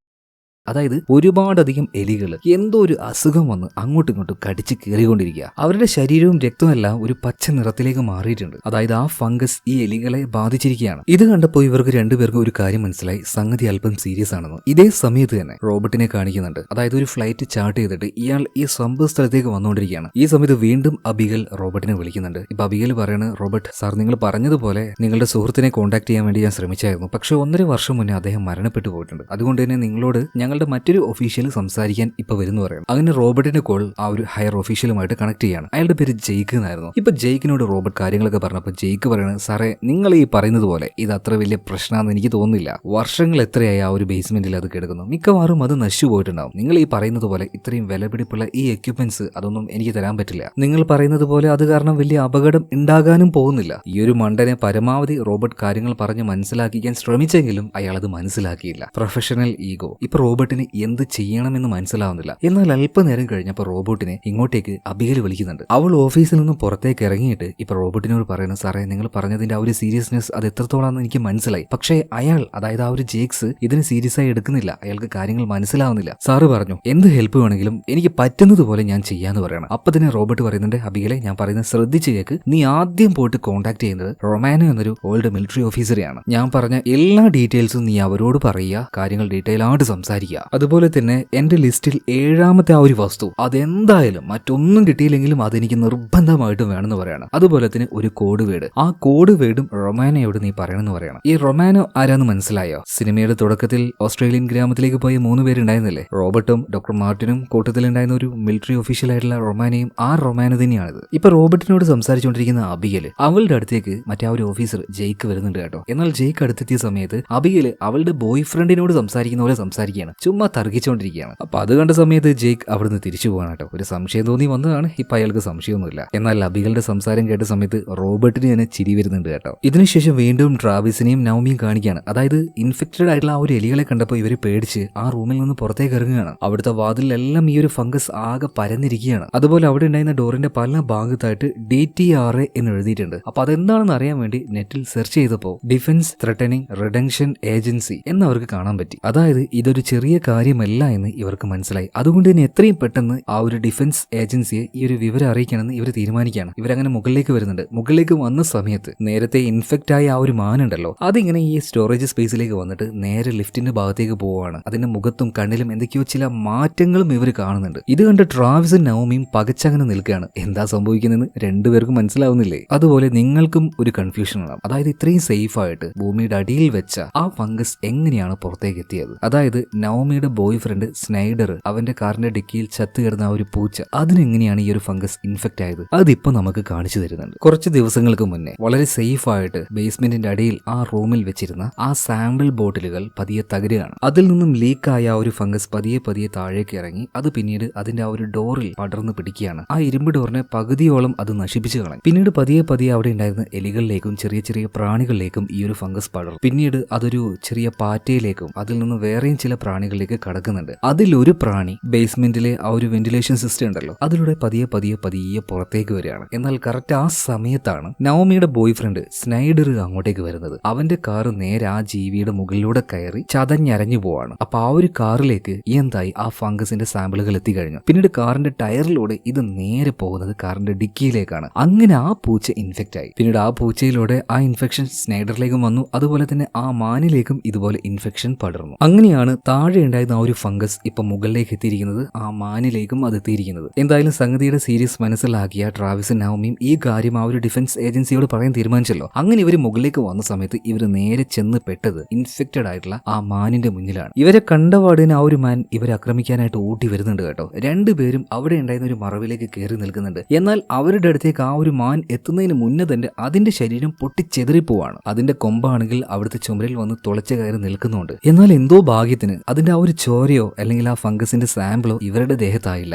അതായത് ഒരുപാടധികം എലികൾ എന്തോ ഒരു അസുഖം വന്ന് അങ്ങോട്ടും ഇങ്ങോട്ടും കടിച്ച് കീറിക്കൊണ്ടിരിക്കുക. അവരുടെ ശരീരവും രക്തവും എല്ലാം ഒരു പച്ച നിറത്തിലേക്ക് മാറിയിട്ടുണ്ട്. അതായത് ആ ഫംഗസ് ഈ എലികളെ ബാധിച്ചിരിക്കുകയാണ്. ഇത് കണ്ടപ്പോൾ ഇവർക്ക് രണ്ടുപേർക്കും ഒരു കാര്യം മനസ്സിലായി, സംഗതി അല്പം സീരിയസ് ആണെന്ന്. ഇതേ സമയത്ത് തന്നെ റോബർട്ടിനെ കാണിക്കുന്നുണ്ട്. അതായത് ഒരു ഫ്ലൈറ്റ് ചാർട്ട് ചെയ്തിട്ട് ഇയാൾ ഈ സംഭവ സ്ഥലത്തേക്ക് വന്നുകൊണ്ടിരിക്കുകയാണ്. ഈ സമയത്ത് വീണ്ടും അബിഗൽ റോബർട്ടിനെ വിളിക്കുന്നുണ്ട്. ഇപ്പൊ അബിഗൽ പറയാണ്, റോബർട്ട് സാർ, നിങ്ങൾ പറഞ്ഞതുപോലെ നിങ്ങളുടെ സുഹൃത്തിനെ കോൺടാക്ട് ചെയ്യാൻ വേണ്ടി ഞാൻ ശ്രമിച്ചായിരുന്നു. പക്ഷെ 1.5 വർഷം മുന്നേ അദ്ദേഹം മരണപ്പെട്ടു പോയിട്ടുണ്ട്. അതുകൊണ്ട് തന്നെ നിങ്ങളോട് ഞങ്ങളുടെ മറ്റൊരു ഒഫീഷ്യൽ സംസാരിക്കാൻ ഇപ്പൊ വരുന്നു പറയും. അങ്ങനെ റോബർട്ടിന്റെ കോൾ ആ ഒരു ഹയർ ഒഫീഷ്യലുമായിട്ട് കണക്ട് ചെയ്യാണ്. അയാളുടെ പേര് ജെയ്ക്ക് എന്നായിരുന്നു. ഇപ്പൊ ജെയ്ക്കിനോട് റോബർട്ട് കാര്യങ്ങളൊക്കെ പറഞ്ഞപ്പോൾ ജെയ്ക്ക് പറയണത്, സാറേ നിങ്ങൾ ഈ പറയുന്നത് പോലെ ഇത് അത്ര വലിയ പ്രശ്നമാണെന്ന് എനിക്ക് തോന്നുന്നില്ല. വർഷങ്ങൾ എത്രയായി ആ ഒരു ബേസ്മെന്റിൽ അത് കിടക്കുന്നു. മിക്കവാറും അത് നശിച്ചു പോയിട്ടുണ്ടാവും. നിങ്ങൾ ഈ പറയുന്നത് പോലെ ഇത്രയും വിലപിടിപ്പുള്ള ഈ എക്യുപ്മെന്റ്സ് അതൊന്നും എനിക്ക് തരാൻ പറ്റില്ല. നിങ്ങൾ പറയുന്നത് പോലെ അത് കാരണം വലിയ അപകടം ഉണ്ടാകാനും പോകുന്നില്ല. ഈ ഒരു മണ്ടനെ പരമാവധി റോബർട്ട് കാര്യങ്ങൾ പറഞ്ഞ് മനസ്സിലാക്കിക്കാൻ ശ്രമിച്ചെങ്കിലും അയാൾ അത് മനസ്സിലാക്കിയില്ല. Professional ego. ഇപ്പൊ റോബർട്ടിന് എന്ത് ചെയ്യണമെന്ന് മനസ്സിലാവുന്നില്ല. എന്നാൽ അല്പനേരം കഴിഞ്ഞപ്പോൾ റോബോട്ടിനെ ഇങ്ങോട്ടേക്ക് അബിഗൽ വിളിക്കുന്നുണ്ട്. അവൾ ഓഫീസിൽ നിന്നും പുറത്തേക്ക് ഇറങ്ങിയിട്ട് ഇപ്പൊ റോബോട്ടിനോട് പറയുന്നത്, സാറേ നിങ്ങൾ പറഞ്ഞതിന്റെ ആ ഒരു സീരിയസ്നെസ് അത് എത്രത്തോളാണെന്ന് എനിക്ക് മനസ്സിലായി. പക്ഷേ അയാൾ, അതായത് ആ ഒരു ജേക്സ് ഇതിന് സീരിയസ് ആയി എടുക്കുന്നില്ല. അയാൾക്ക് കാര്യങ്ങൾ മനസ്സിലാവുന്നില്ല. സാറ് പറഞ്ഞു എന്ത് ഹെൽപ്പ് വേണമെങ്കിലും എനിക്ക് പറ്റുന്നത് പോലെ ഞാൻ ചെയ്യാന്ന് പറയണം. അപ്പൊ തന്നെ റോബോട്ട് പറയുന്നുണ്ട്, അബിഗലെ ഞാൻ പറയുന്നത് ശ്രദ്ധിച്ച് കേൾക്ക്. നീ ആദ്യം പോയിട്ട് കോൺടാക്ട് ചെയ്യുന്നത് റൊമാനോ എന്നൊരു ഓൾഡ് മിലിറ്ററി ഓഫീസറെയാണ്. ഞാൻ പറഞ്ഞ എല്ലാ ഡീറ്റെയിൽസും നീ അവരോട് പറയുക, കാര്യങ്ങൾ ഡീറ്റെയിൽ ആയിട്ട് സംസാരിക്കുക. അതുപോലെ തന്നെ എന്റെ ലിസ്റ്റിൽ 7ാമത്തെ ആ ഒരു വസ്തു അതെന്തായാലും മറ്റൊന്നും കിട്ടിയില്ലെങ്കിലും അതെനിക്ക് നിർബന്ധമായിട്ടും വേണമെന്ന് പറയണം. അതുപോലെ തന്നെ ഒരു കോഡ് വേർഡ്, ആ കോഡ് വേർഡും റൊമാനോയോട് നീ പറയണമെന്ന് പറയണം. ഈ റൊമാനോ ആരാന്ന് മനസ്സിലായോ? സിനിമയുടെ തുടക്കത്തിൽ ഓസ്ട്രേലിയൻ ഗ്രാമത്തിലേക്ക് പോയ 3 പേരുണ്ടായിരുന്നില്ലേ, റോബർട്ടും ഡോക്ടർ മാർട്ടിനും കൂട്ടത്തിലുണ്ടായിരുന്ന ഒരു മിലിറ്ററി ഒഫീഷ്യൽ ആയിട്ടുള്ള റൊമാനയും ആ റൊമാനോ തന്നെയാണിത്. ഇപ്പൊ റോബർട്ടിനോട് സംസാരിച്ചുകൊണ്ടിരിക്കുന്ന അബിഗൽ, അവളുടെ അടുത്തേക്ക് മറ്റേ ആ ഒരു ഓഫീസർ ജെയ്ക്ക് വരുന്നുണ്ട് കേട്ടോ. എന്നാൽ ജെയ്ക്ക് അടുത്തെത്തിയ സമയത്ത് അബിഗൽ അവളുടെ ബോയ് ഫ്രണ്ടിനോട് സംസാരിക്കുന്ന പോലെ സംസാരിക്കുകയാണ്. ചുമ്മാ തർക്കിച്ചുകൊണ്ടിരിക്കുകയാണ്. അപ്പൊ അത് കണ്ട സമയത്ത് ജേക്ക് അവിടുന്ന് തിരിച്ചു പോകാൻ കേട്ടോ. ഒരു സംശയം തോന്നി വന്നതാണ്. ഇപ്പൊ അയാൾക്ക് സംശയമൊന്നുമില്ല. എന്നാൽ അബികളുടെ സംസാരം കേട്ട സമയത്ത് റോബർട്ടിന് തന്നെ ചിരി വരുന്നുണ്ട് കേട്ടോ. ഇതിനുശേഷം വീണ്ടും ട്രാവിസിനെയും നവമിയും കാണിക്കുകയാണ്. അതായത് ഇൻഫെക്റ്റഡ് ആയിട്ടുള്ള ആ ഒരു എലികളെ കണ്ടപ്പോൾ ഇവര് പേടിച്ച് ആ റൂമിൽ നിന്ന് പുറത്തേക്ക് ഇറങ്ങുകയാണ്. അവിടുത്തെ വാതിലെല്ലാം ഈ ഒരു ഫംഗസ് ആകെ പരന്നിരിക്കുകയാണ്. അതുപോലെ അവിടെ ഉണ്ടായിരുന്ന ഡോറിന്റെ പല ഭാഗത്തായിട്ട് DTRA എന്ന് എഴുതിയിട്ടുണ്ട്. അപ്പൊ അതെന്താണെന്ന് അറിയാൻ വേണ്ടി നെറ്റിൽ സെർച്ച് ചെയ്തപ്പോൾ ഡിഫൻസ് ത്രെട്ടനിങ് റിഡക്ഷൻ ഏജൻസി എന്നവർക്ക് കാണാൻ പറ്റി. അതായത് ഇതൊരു ചെറിയ കാര്യമല്ല എന്ന് ഇവർക്ക് മനസ്സിലായി. അതുകൊണ്ട് തന്നെ എത്രയും പെട്ടെന്ന് ആ ഒരു ഡിഫൻസ് ഏജൻസിയെ ഈ ഒരു വിവരം അറിയിക്കണമെന്ന് ഇവർ തീരുമാനിക്കുകയാണ്. ഇവരങ്ങനെ മുകളിലേക്ക് വരുന്നുണ്ട്. മുകളിലേക്ക് വന്ന സമയത്ത് നേരത്തെ ഇൻഫെക്റ്റ് ആയ ആ ഒരു മാനുണ്ടല്ലോ, അതിങ്ങനെ ഈ സ്റ്റോറേജ് സ്പേസിലേക്ക് വന്നിട്ട് നേരെ ലിഫ്റ്റിന്റെ ഭാഗത്തേക്ക് പോവുകയാണ്. അതിന്റെ മുഖത്തും കണ്ണിലും എന്തൊക്കെയോ ചില മാറ്റങ്ങളും ഇവർ കാണുന്നുണ്ട്. ഇത് കണ്ട് ട്രാവിസും നവമിയും പകച്ചങ്ങനെ നിൽക്കുകയാണ്. എന്താ സംഭവിക്കുന്നതെന്ന് രണ്ടുപേർക്കും മനസ്സിലാവുന്നില്ലേ? അതുപോലെ നിങ്ങൾക്കും ഒരു കൺഫ്യൂഷൻ ഉണ്ടാവും. അതായത് ഇത്രയും സേഫ് ആയിട്ട് ഭൂമിയുടെ അടിയിൽ വെച്ച ആ ഫംഗസ് എങ്ങനെയാണ് പുറത്തേക്ക് എത്തിയത്? അതായത് നവമിയുടെ ബോയ് ഫ്രണ്ട് സ്നൈഡർ അവന്റെ കാറിന്റെ ഡിക്കിയിൽ ചത്തു കിടന്ന ആ ഒരു പൂച്ച, അതിനെങ്ങനെയാണ് ഈ ഒരു ഫംഗസ് ഇൻഫെക്റ്റ് ആയത്? അതിപ്പോ നമുക്ക് കാണിച്ചു തരുന്നുണ്ട്. കുറച്ച് ദിവസങ്ങൾക്ക് മുന്നേ വളരെ സേഫ് ആയിട്ട് ബേസ്മെന്റിന്റെ അടിയിൽ ആ റൂമിൽ വെച്ചിരുന്ന ആ സാമ്പിൾ ബോട്ടിലുകൾ പതിയെ തകരുകയാണ്. അതിൽ നിന്നും ലീക്കായ ആ ഒരു ഫംഗസ് പതിയെ പതിയെ താഴേക്ക് ഇറങ്ങി അത് പിന്നീട് അതിന്റെ ആ ഒരു ഡോറിൽ പടർന്ന് പിടിക്കുകയാണ്. ആ ഇരുമ്പ് ഡോറിനെ പകുതിയോളം അത് നശിപ്പിച്ചു കളഞ്ഞു. പിന്നീട് പതിയെ പതിയെ അവിടെ ഉണ്ടായിരുന്ന എലികളിലേക്കും ചെറിയ ചെറിയ പ്രാണികളിലേക്കും ഈ ഒരു ഫംഗസ് പടർന്നു. പിന്നീട് അതൊരു ചെറിയ പാറ്റയിലേക്കും അതിൽ നിന്ന് വേറെയും ചില പ്രാണികളിലേക്ക് കടക്കുന്നുണ്ട്. അതിലൊരു പ്രാണി ബേസ്മെന്റിലെ ആ ഒരു വെന്റിലേഷൻ സിസ്റ്റം ഉണ്ടല്ലോ, അതിലൂടെ പതിയെ പതിയെ പതിയെ പുറത്തേക്ക് വരികയാണ്. എന്നാൽ കറക്റ്റ് ആ സമയത്താണ് നവമിയുടെ ബോയ് ഫ്രണ്ട് സ്നൈഡർ അങ്ങോട്ടേക്ക് വരുന്നത്. അവന്റെ കാറ് നേരെ ആ ജീവിയുടെ മുകളിലൂടെ കയറി ചതഞ്ഞരഞ്ഞു പോവാണ്. അപ്പൊ ആ ഒരു കാറിലേക്ക് എന്തായി ആ ഫംഗസിന്റെ സാമ്പിളുകൾ എത്തിക്കഴിഞ്ഞു. പിന്നീട് കാറിന്റെ ടയറിലൂടെ ഇത് നേരെ പോകുന്നത് കാറിന്റെ ഡിക്കിയിലേക്കാണ്. അങ്ങനെ ആ പൂച്ച ഇൻഫെക്റ്റ് ആയി. പിന്നീട് ആ പൂച്ചയിലൂടെ ആ ഇൻഫെക്ഷൻ സ്നൈഡറിലേക്കും വന്നു. അതുപോലെ തന്നെ ആ മാനിലേക്കും ഇതുപോലെ ഇൻഫെക്ഷൻ പടർന്നു. അങ്ങനെയാണ് താഴെ ഉണ്ടായിരുന്ന ആ ഒരു ഫംഗസ് ഇപ്പൊ മുകളിലേക്ക് എത്തിയിരിക്കുന്നത്. ആ മാനിലേക്കും അത് എത്തിയിരിക്കുന്നത്. എന്തായാലും സംഗതിയുടെ സീരിയസ് മനസ്സിലാക്കിയ ട്രാവിസും നവമിയും ഈ കാര്യം ആ ഒരു ഡിഫൻസ് ഏജൻസിയോട് പറയാൻ തീരുമാനിച്ചല്ലോ. അങ്ങനെ ഇവർ മുകളിലേക്ക് വന്ന സമയത്ത് ഇവർ നേരെ ചെന്ന് പെട്ടത് ഇൻഫെക്റ്റഡ് ആയിട്ടുള്ള ആ മാനിന്റെ മുന്നിലാണ്. ഇവരെ കണ്ടപാടിന് ആ ഒരു മാൻ ഇവരെ ആക്രമിക്കാനായിട്ട് ഓടി വരുന്നുണ്ട് കേട്ടോ. രണ്ടുപേരും അവിടെ ഉണ്ടായിരുന്ന ഒരു മറവിലേക്ക് കയറി നിൽക്കുന്നുണ്ട്. എന്നാൽ അവരുടെ അടുത്തേക്ക് ആ ഒരു മാൻ എത്തുന്നതിന് മുന്നേ തന്നെ അതിന്റെ ശരീരം പൊട്ടിച്ചെതറിപ്പോവാണ്. അതിന്റെ കൊമ്പാണെങ്കിൽ അവിടുത്തെ ചുമരിൽ വന്ന് തുളച്ചു കയറി നിൽക്കുന്നുണ്ട്. എന്നാൽ എന്തോ ഭാഗ്യത്തിന് അതിന്റെ ആ ഒരു ചോരയോ അല്ലെങ്കിൽ ആ ഫംഗസിന്റെ സാമ്പിളോ ഇവരുടെ ദേഹത്തായില്ല.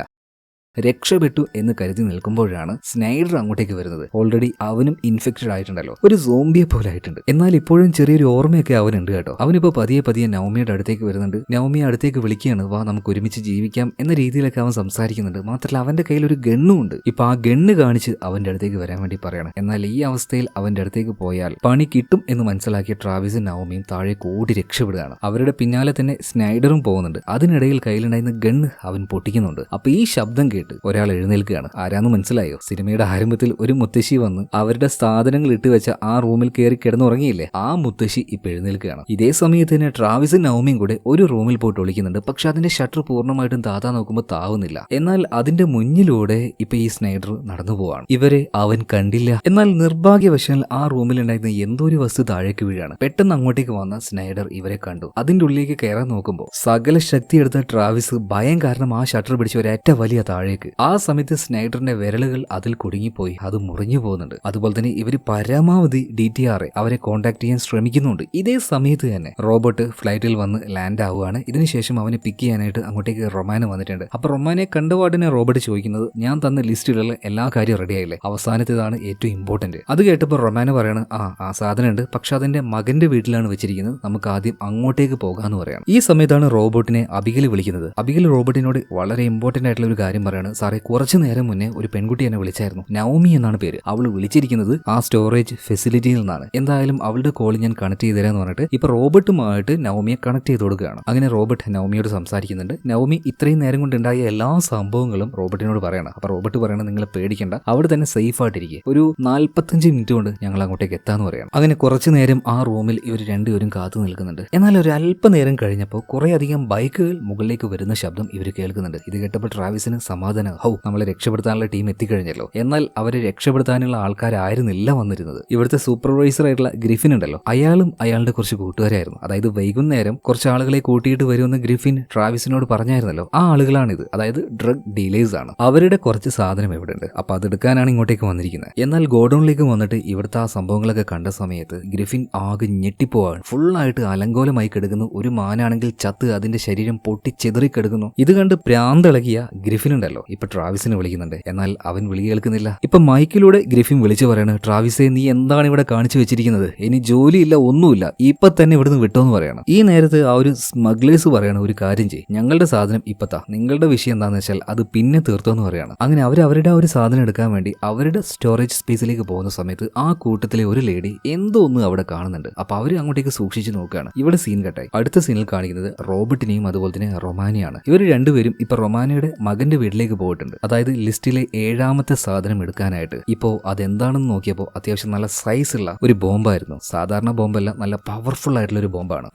രക്ഷപ്പെട്ടു എന്ന് കരുതി നിൽക്കുമ്പോഴാണ് സ്നൈഡർ അങ്ങോട്ടേക്ക് വരുന്നത്. ഓൾറെഡി അവനും ഇൻഫെക്റ്റഡ് ആയിട്ടുണ്ടല്ലോ, ഒരു സോംബിയെ പോലെ ആയിട്ടുണ്ട്. എന്നാൽ ഇപ്പോഴും ചെറിയൊരു ഓർമ്മയൊക്കെ അവനുണ്ട് കേട്ടോ. അവനിപ്പോ പതിയെ പതിയെ നവമിയുടെ അടുത്തേക്ക് വരുന്നുണ്ട്. നവമിയെ അടുത്തേക്ക് വിളിക്കുകയാണ്, വാ നമുക്ക് ഒരുമിച്ച് ജീവിക്കാം എന്ന രീതിയിലൊക്കെ അവൻ സംസാരിക്കുന്നുണ്ട്. മാത്രമല്ല അവന്റെ കയ്യിൽ ഒരു ഗണ്ണും ഉണ്ട്. ഇപ്പൊ ആ ഗണ്ണ് കാണിച്ച് അവന്റെ അടുത്തേക്ക് വരാൻ വേണ്ടി പറയണം. എന്നാൽ ഈ അവസ്ഥയിൽ അവന്റെ അടുത്തേക്ക് പോയാൽ പണി കിട്ടും എന്ന് മനസ്സിലാക്കിയ ട്രാവിസും നവമിയും താഴെ കൂടി രക്ഷപ്പെടുകയാണ്. അവരുടെ പിന്നാലെ തന്നെ സ്നൈഡറും പോകുന്നുണ്ട്. അതിനിടയിൽ കയ്യിലുണ്ടായിരുന്ന ഗണ്ണ് അവൻ പൊട്ടിക്കുന്നുണ്ട്. അപ്പൊ ഈ ശബ്ദം കേട്ട് ഒരാൾ എഴുന്നേൽക്കുകയാണ്. ആരാന്ന് മനസ്സിലായോ? സിനിമയുടെ ആരംഭത്തിൽ ഒരു മുത്തശ്ശി വന്ന് അവരുടെ സാധനങ്ങൾ ഇട്ട് വെച്ച ആ റൂമിൽ കയറി കിടന്നുറങ്ങിയില്ലേ, ആ മുത്തശ്ശി ഇപ്പൊ എഴുന്നേൽക്കുകയാണ്. ഇതേ സമയത്ത് തന്നെ ട്രാവിസും നവമിയും കൂടെ ഒരു റൂമിൽ പോയിട്ട് ഒളിക്കുന്നുണ്ട്. പക്ഷെ അതിന്റെ ഷട്ടർ പൂർണ്ണമായിട്ടും താത്താൻ നോക്കുമ്പോൾ താവുന്നില്ല. എന്നാൽ അതിന്റെ മുന്നിലൂടെ ഇപ്പൊ ഈ സ്നൈഡർ നടന്നു പോവാണ്. ഇവരെ അവൻ കണ്ടില്ല. എന്നാൽ നിർഭാഗ്യവശാൽ ആ റൂമിൽ ഉണ്ടായിരുന്ന എന്തോ ഒരു വസ്തു താഴേക്ക് വീഴാണ്. പെട്ടെന്ന് അങ്ങോട്ടേക്ക് വന്ന സ്നൈഡർ ഇവരെ കണ്ടു. അതിന്റെ ഉള്ളിലേക്ക് കയറാൻ നോക്കുമ്പോൾ സകല ശക്തി എടുത്ത ട്രാവിസ് ഭയം കാരണം ആ ഷട്ടർ പിടിച്ച് ഒരൊറ്റ വലിയ താഴേക്ക്. ആ സമയത്ത് സ്നൈഡറിന്റെ വിരലുകൾ അതിൽ കുടുങ്ങിപ്പോയി. അത് മുറിഞ്ഞു പോകുന്നുണ്ട്. അതുപോലെ തന്നെ ഇവര് പരമാവധി DTRA അവരെ കോൺടാക്ട് ചെയ്യാൻ ശ്രമിക്കുന്നുണ്ട്. ഇതേ സമയത്ത് തന്നെ റോബോട്ട് ഫ്ലൈറ്റിൽ വന്ന് ലാൻഡ് ആവുകയാണ്. ഇതിനുശേഷം അവനെ പിക്ക് ചെയ്യാനായിട്ട് അങ്ങോട്ടേക്ക് റൊമാന വന്നിട്ടുണ്ട്. അപ്പൊ റൊമാനെ കണ്ടപാടിനെ റോബോട്ട് ചോദിക്കുന്നത്, ഞാൻ തന്ന ലിസ്റ്റിലുള്ള എല്ലാ കാര്യം റെഡി ആയില്ലേ, അവസാനത്തേതാണ് ഏറ്റവും ഇമ്പോർട്ടന്റ്. അത് കേട്ടപ്പോൾ റൊമാന പറയാണ്, ആ സാധനം ഉണ്ട്, പക്ഷെ അതിന്റെ മകന്റെ വീട്ടിലാണ് വെച്ചിരിക്കുന്നത്, നമുക്ക് ആദ്യം അങ്ങോട്ടേക്ക് പോകാന്ന് പറയാണ്. ഈ സമയത്താണ് റോബോട്ടിനെ അബിഗൽ വിളിക്കുന്നത്. അബിഗൽ റോബോട്ടിനോട് വളരെ ഇമ്പോർട്ടന്റ് ആയിട്ടുള്ള ഒരു കാര്യം പറയാണ്, സാറേ കുറച്ചു നേരം മുന്നേ ഒരു പെൺകുട്ടി എന്നെ വിളിച്ചായിരുന്നു, നവമി എന്നാണ് പേര്. അവൾ വിളിച്ചിരിക്കുന്നത് ആ സ്റ്റോറേജ് ഫെസിലിറ്റിയിൽ നിന്നാണ്. എന്തായാലും അവളുടെ കോൾ ഞാൻ കണക്ട് ചെയ്തുതരാന്ന് പറഞ്ഞിട്ട് ഇപ്പൊ റോബോട്ടുമായിട്ട് നവമിയെ കണക്ട് ചെയ്ത് കൊടുക്കുകയാണ്. അങ്ങനെ റോബോട്ട് നവമിയോട് സംസാരിക്കുന്നുണ്ട്. നവമി ഇത്രയും നേരം കൊണ്ടുണ്ടായ എല്ലാ സംഭവങ്ങളും റോബോട്ടിനോട് പറയണം. അപ്പൊ റോബോട്ട് പറയണം, നിങ്ങൾ പേടിക്കേണ്ട, അവിടെ തന്നെ സേഫ് ആയിട്ടിരിക്കുക, ഒരു 45 മിനിറ്റ് കൊണ്ട് ഞങ്ങൾ അങ്ങോട്ടേക്ക് എത്താന്ന് പറയണം. അങ്ങനെ കുറച്ചു നേരം ആ റൂമിൽ ഇവർ രണ്ടുപേരും കാത്തു നിൽക്കുന്നുണ്ട്. എന്നാൽ ഒരു അല്പനേരം കഴിഞ്ഞപ്പോൾ കുറെ അധികം ബൈക്കുകൾ മുകളിലേക്ക് വരുന്ന ശബ്ദം ഇവർ കേൾക്കുന്നുണ്ട്. ഇത് കേട്ടപ്പോൾ ട്രാവിസിന് സമാധാനം സമാധാനം. നമ്മളെ രക്ഷപ്പെടുത്താനുള്ള ടീം എത്തിക്കഴിഞ്ഞല്ലോ. എന്നാൽ അവരെ രക്ഷപ്പെടുത്താനുള്ള ആൾക്കാരായിരുന്നില്ല വന്നിരുന്നത്. ഇവിടുത്തെ സൂപ്പർവൈസർ ആയിട്ടുള്ള ഗ്രിഫിൻ ഉണ്ടല്ലോ, അയാളും അയാളുടെ കുറച്ച് കൂട്ടുകാരായിരുന്നു. അതായത് വൈകുന്നേരം കുറച്ച് ആളുകളെ കൂട്ടിയിട്ട് വരുമെന്ന് ഗ്രിഫിൻ ട്രാവിസിനോട് പറഞ്ഞായിരുന്നല്ലോ. ആ ആളുകളാണിത്. അതായത് ഡ്രഗ് ഡീലേഴ്സ് ആണ്. അവരുടെ കുറച്ച് സാധനം ഇവിടെ ഉണ്ട്. അപ്പൊ അതെടുക്കാനാണ് ഇങ്ങോട്ടേക്ക് വന്നിരിക്കുന്നത്. എന്നാൽ ഗോഡൌണിലേക്ക് വന്നിട്ട് ഇവിടുത്തെ ആ സംഭവങ്ങളൊക്കെ കണ്ട സമയത്ത് ഗ്രിഫിൻ ആകെ ഞെട്ടിപ്പോവാണ്. ഫുള്ളായിട്ട് അലങ്കോലമായി കിടക്കുന്നു. ഒരു മാനാണെങ്കിൽ ചത്ത് അതിന്റെ ശരീരം പൊട്ടിച്ചെതറി കിടക്കുന്നു. ഇത് കണ്ട് പ്രാന്തിളകിയ ഗ്രിഫിൻ ഉണ്ടല്ലോ ഇപ്പൊ ട്രാവിസിനെ വിളിക്കുന്നുണ്ട്. എന്നാൽ അവൻ വിളി കേൾക്കുന്നില്ല. ഇപ്പൊ മൈക്കിലൂടെ ഗ്രിഫിൻ വിളിച്ചു പറയാണ്, ട്രാവിസെ നീ എന്താണ് ഇവിടെ കാണിച്ചു വെച്ചിരിക്കുന്നത്? ഇനി ജോലിയില്ല, ഒന്നുമില്ല, ഇപ്പൊ തന്നെ ഇവിടുന്ന് വിട്ടോന്ന് പറയണം. ഈ നേരത്ത് ആ ഒരു സ്മഗ്ലേഴ്സ് പറയണ, ഒരു കാര്യം ചെയ്യും, ഞങ്ങളുടെ സാധനം ഇപ്പത്താ, നിങ്ങളുടെ വിഷയം എന്താണെന്ന് വെച്ചാൽ അത് പിന്നെ തീർത്തോന്ന് പറയാണ്. അങ്ങനെ അവരുടെ ഒരു സാധനം എടുക്കാൻ വേണ്ടി അവരുടെ സ്റ്റോറേജ് സ്പേസിലേക്ക് പോകുന്ന സമയത്ത് ആ കൂട്ടത്തിലെ ഒരു ലേഡി എന്തോ ഒന്ന് അവിടെ കാണുന്നുണ്ട്. അപ്പൊ അവര് അങ്ങോട്ടേക്ക് സൂക്ഷിച്ച് നോക്കുകയാണ്. ഇവിടെ സീൻ കട്ടായി. അടുത്ത സീനിൽ കാണിക്കുന്നത് റോബർട്ടിനെയും അതുപോലെ തന്നെ റൊമാനിയാണ്. ഇവർ രണ്ടുപേരും ഇപ്പൊ റൊമാനയുടെ മകന്റെ വീട്ടിലേക്ക് പോയിട്ടുണ്ട്. അതായത് ലിസ്റ്റിലെ 7ാമത്തെ സാധനം എടുക്കാനായിട്ട്. ഇപ്പോ അതെന്താണെന്ന് നോക്കിയപ്പോൾ അത്യാവശ്യം നല്ല സൈസ് ഉള്ള ഒരു ബോംബായിരുന്നു. സാധാരണ ബോംബല്ല, നല്ല പവർഫുൾ ആയിട്ടുള്ള ഒരു ബോംബാണ്.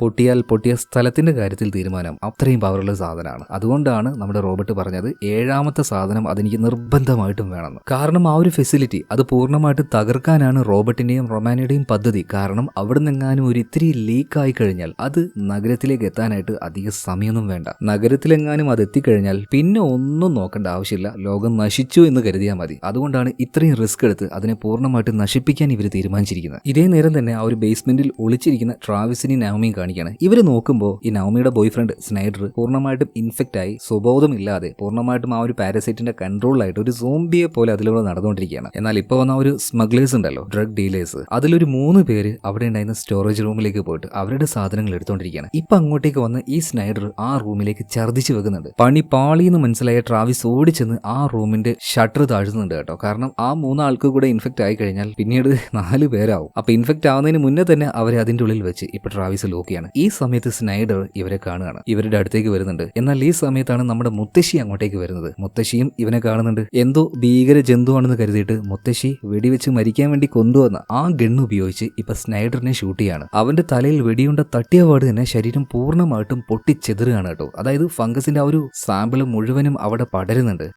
പൊട്ടിയ സ്ഥലത്തിന്റെ കാര്യത്തിൽ തീരുമാനം അത്രയും പവറുള്ള സാധനമാണ്. അതുകൊണ്ടാണ് നമ്മുടെ റോബർട്ട് പറഞ്ഞത് 7ാമത്തെ സാധനം അതെനിക്ക് നിർബന്ധമായിട്ടും വേണമെന്ന്. കാരണം ആ ഒരു ഫെസിലിറ്റി അത് പൂർണ്ണമായിട്ട് തകർക്കാനാണ് റോബർട്ടിന്റെയും റൊമാനയുടെയും പദ്ധതി. കാരണം അവിടെ നിന്നെങ്ങാനും ഒരു ഇത്തിരി ലീക്ക് ആയി കഴിഞ്ഞാൽ അത് നഗരത്തിലേക്ക് എത്താനായിട്ട് അധിക സമയമൊന്നും വേണ്ട. നഗരത്തിലെങ്ങാനും അത് എത്തിക്കഴിഞ്ഞാൽ പിന്നെ ഒന്നും നോക്കേണ്ട ആവശ്യമില്ല, ലോകം നശിച്ചു എന്ന് കരുതിയാൽ മതി. അതുകൊണ്ടാണ് ഇത്രയും റിസ്ക് എടുത്ത് അതിനെ പൂർണ്ണമായിട്ട് നശിപ്പിക്കാൻ ഇവർ തീരുമാനിച്ചിരിക്കുന്നത്. ഇതേ നേരം തന്നെ ആ ഒരു ബേസ്മെന്റിൽ ഒളിച്ചിരിക്കുന്ന ട്രാവിസിനെയും നവമിയും കാണിക്കുകയാണ്. ഇവര് നോക്കുമ്പോൾ ഈ നവമിയുടെ ബോയ് ഫ്രണ്ട് സ്നൈഡർ പൂർണ്ണമായിട്ടും ഇൻഫെക്റ്റ് ആയി സ്വബോധമില്ലാതെ പൂർണ്ണമായിട്ടും ആ ഒരു പാരസൈറ്റിന്റെ കൺട്രോളിലായിട്ട് ഒരു സോംബിയെ പോലെ അതിലൂടെ നടന്നുകൊണ്ടിരിക്കുകയാണ്. എന്നാൽ ഇപ്പോൾ വന്ന ഒരു സ്മഗ്ലേഴ്സ് ഉണ്ടല്ലോ, ഡ്രഗ് ഡീലേഴ്സ്, അതിലൊരു 3 പേര് അവിടെ ഉണ്ടായിരുന്ന സ്റ്റോറേജ് റൂമിലേക്ക് പോയിട്ട് അവരുടെ സാധനങ്ങൾ എടുത്തുകൊണ്ടിരിക്കുകയാണ്. ഇപ്പൊ അങ്ങോട്ടേക്ക് വന്ന് ഈ സ്നൈഡർ ആ റൂമിലേക്ക് ഛർദ്ദിച്ച് വെക്കുന്നുണ്ട്. പണി പാളിയെന്ന് മനസ്സിലായ ട്രാവിസ് ഓടിച്ചെന്ന് ആ റൂമിന്റെ ഷട്ടർ താഴ്ത്തുന്നുണ്ട് കേട്ടോ. കാരണം ആ 3 ആൾക്ക് കൂടെ ഇൻഫെക്റ്റ് ആയി കഴിഞ്ഞാൽ പിന്നീട് 4 പേരാവും. അപ്പൊ ഇൻഫെക്റ്റ് ആവുന്നതിന് മുന്നേ തന്നെ അവരെ അതിന്റെ ഉള്ളിൽ വെച്ച് ഇപ്പൊ ട്രാവിസ് ലോക്കിയാണ്. ഈ സമയത്ത് സ്നൈഡർ ഇവരെ കാണുകയാണ്, ഇവരുടെ അടുത്തേക്ക് വരുന്നുണ്ട്. എന്നാൽ ഈ സമയത്താണ് നമ്മുടെ മുത്തശ്ശി അങ്ങോട്ടേക്ക് വരുന്നത്. മുത്തശ്ശിയും ഇവനെ കാണുന്നുണ്ട്. എന്തോ ഭീകര ജന്തുവാണെന്ന് കരുതിയിട്ട് മുത്തശ്ശി വെടിവെച്ച് മരിക്കാൻ വേണ്ടി കൊണ്ടുവന്ന ആ ഗണ്ണ് ഉപയോഗിച്ച് ഇപ്പൊ സ്നൈഡറിനെ ഷൂട്ട് ചെയ്യാണ്. അവന്റെ തലയിൽ വെടിയുണ്ട തട്ടിയ പാട് തന്നെ ശരീരം പൂർണ്ണമായിട്ടും പൊട്ടിച്ചെതറുകയാണ് കേട്ടോ. അതായത് ഫംഗസിന്റെ ആ ഒരു സാമ്പിൾ മുഴുവനും അവിടെ പടരുന്നുണ്ട്.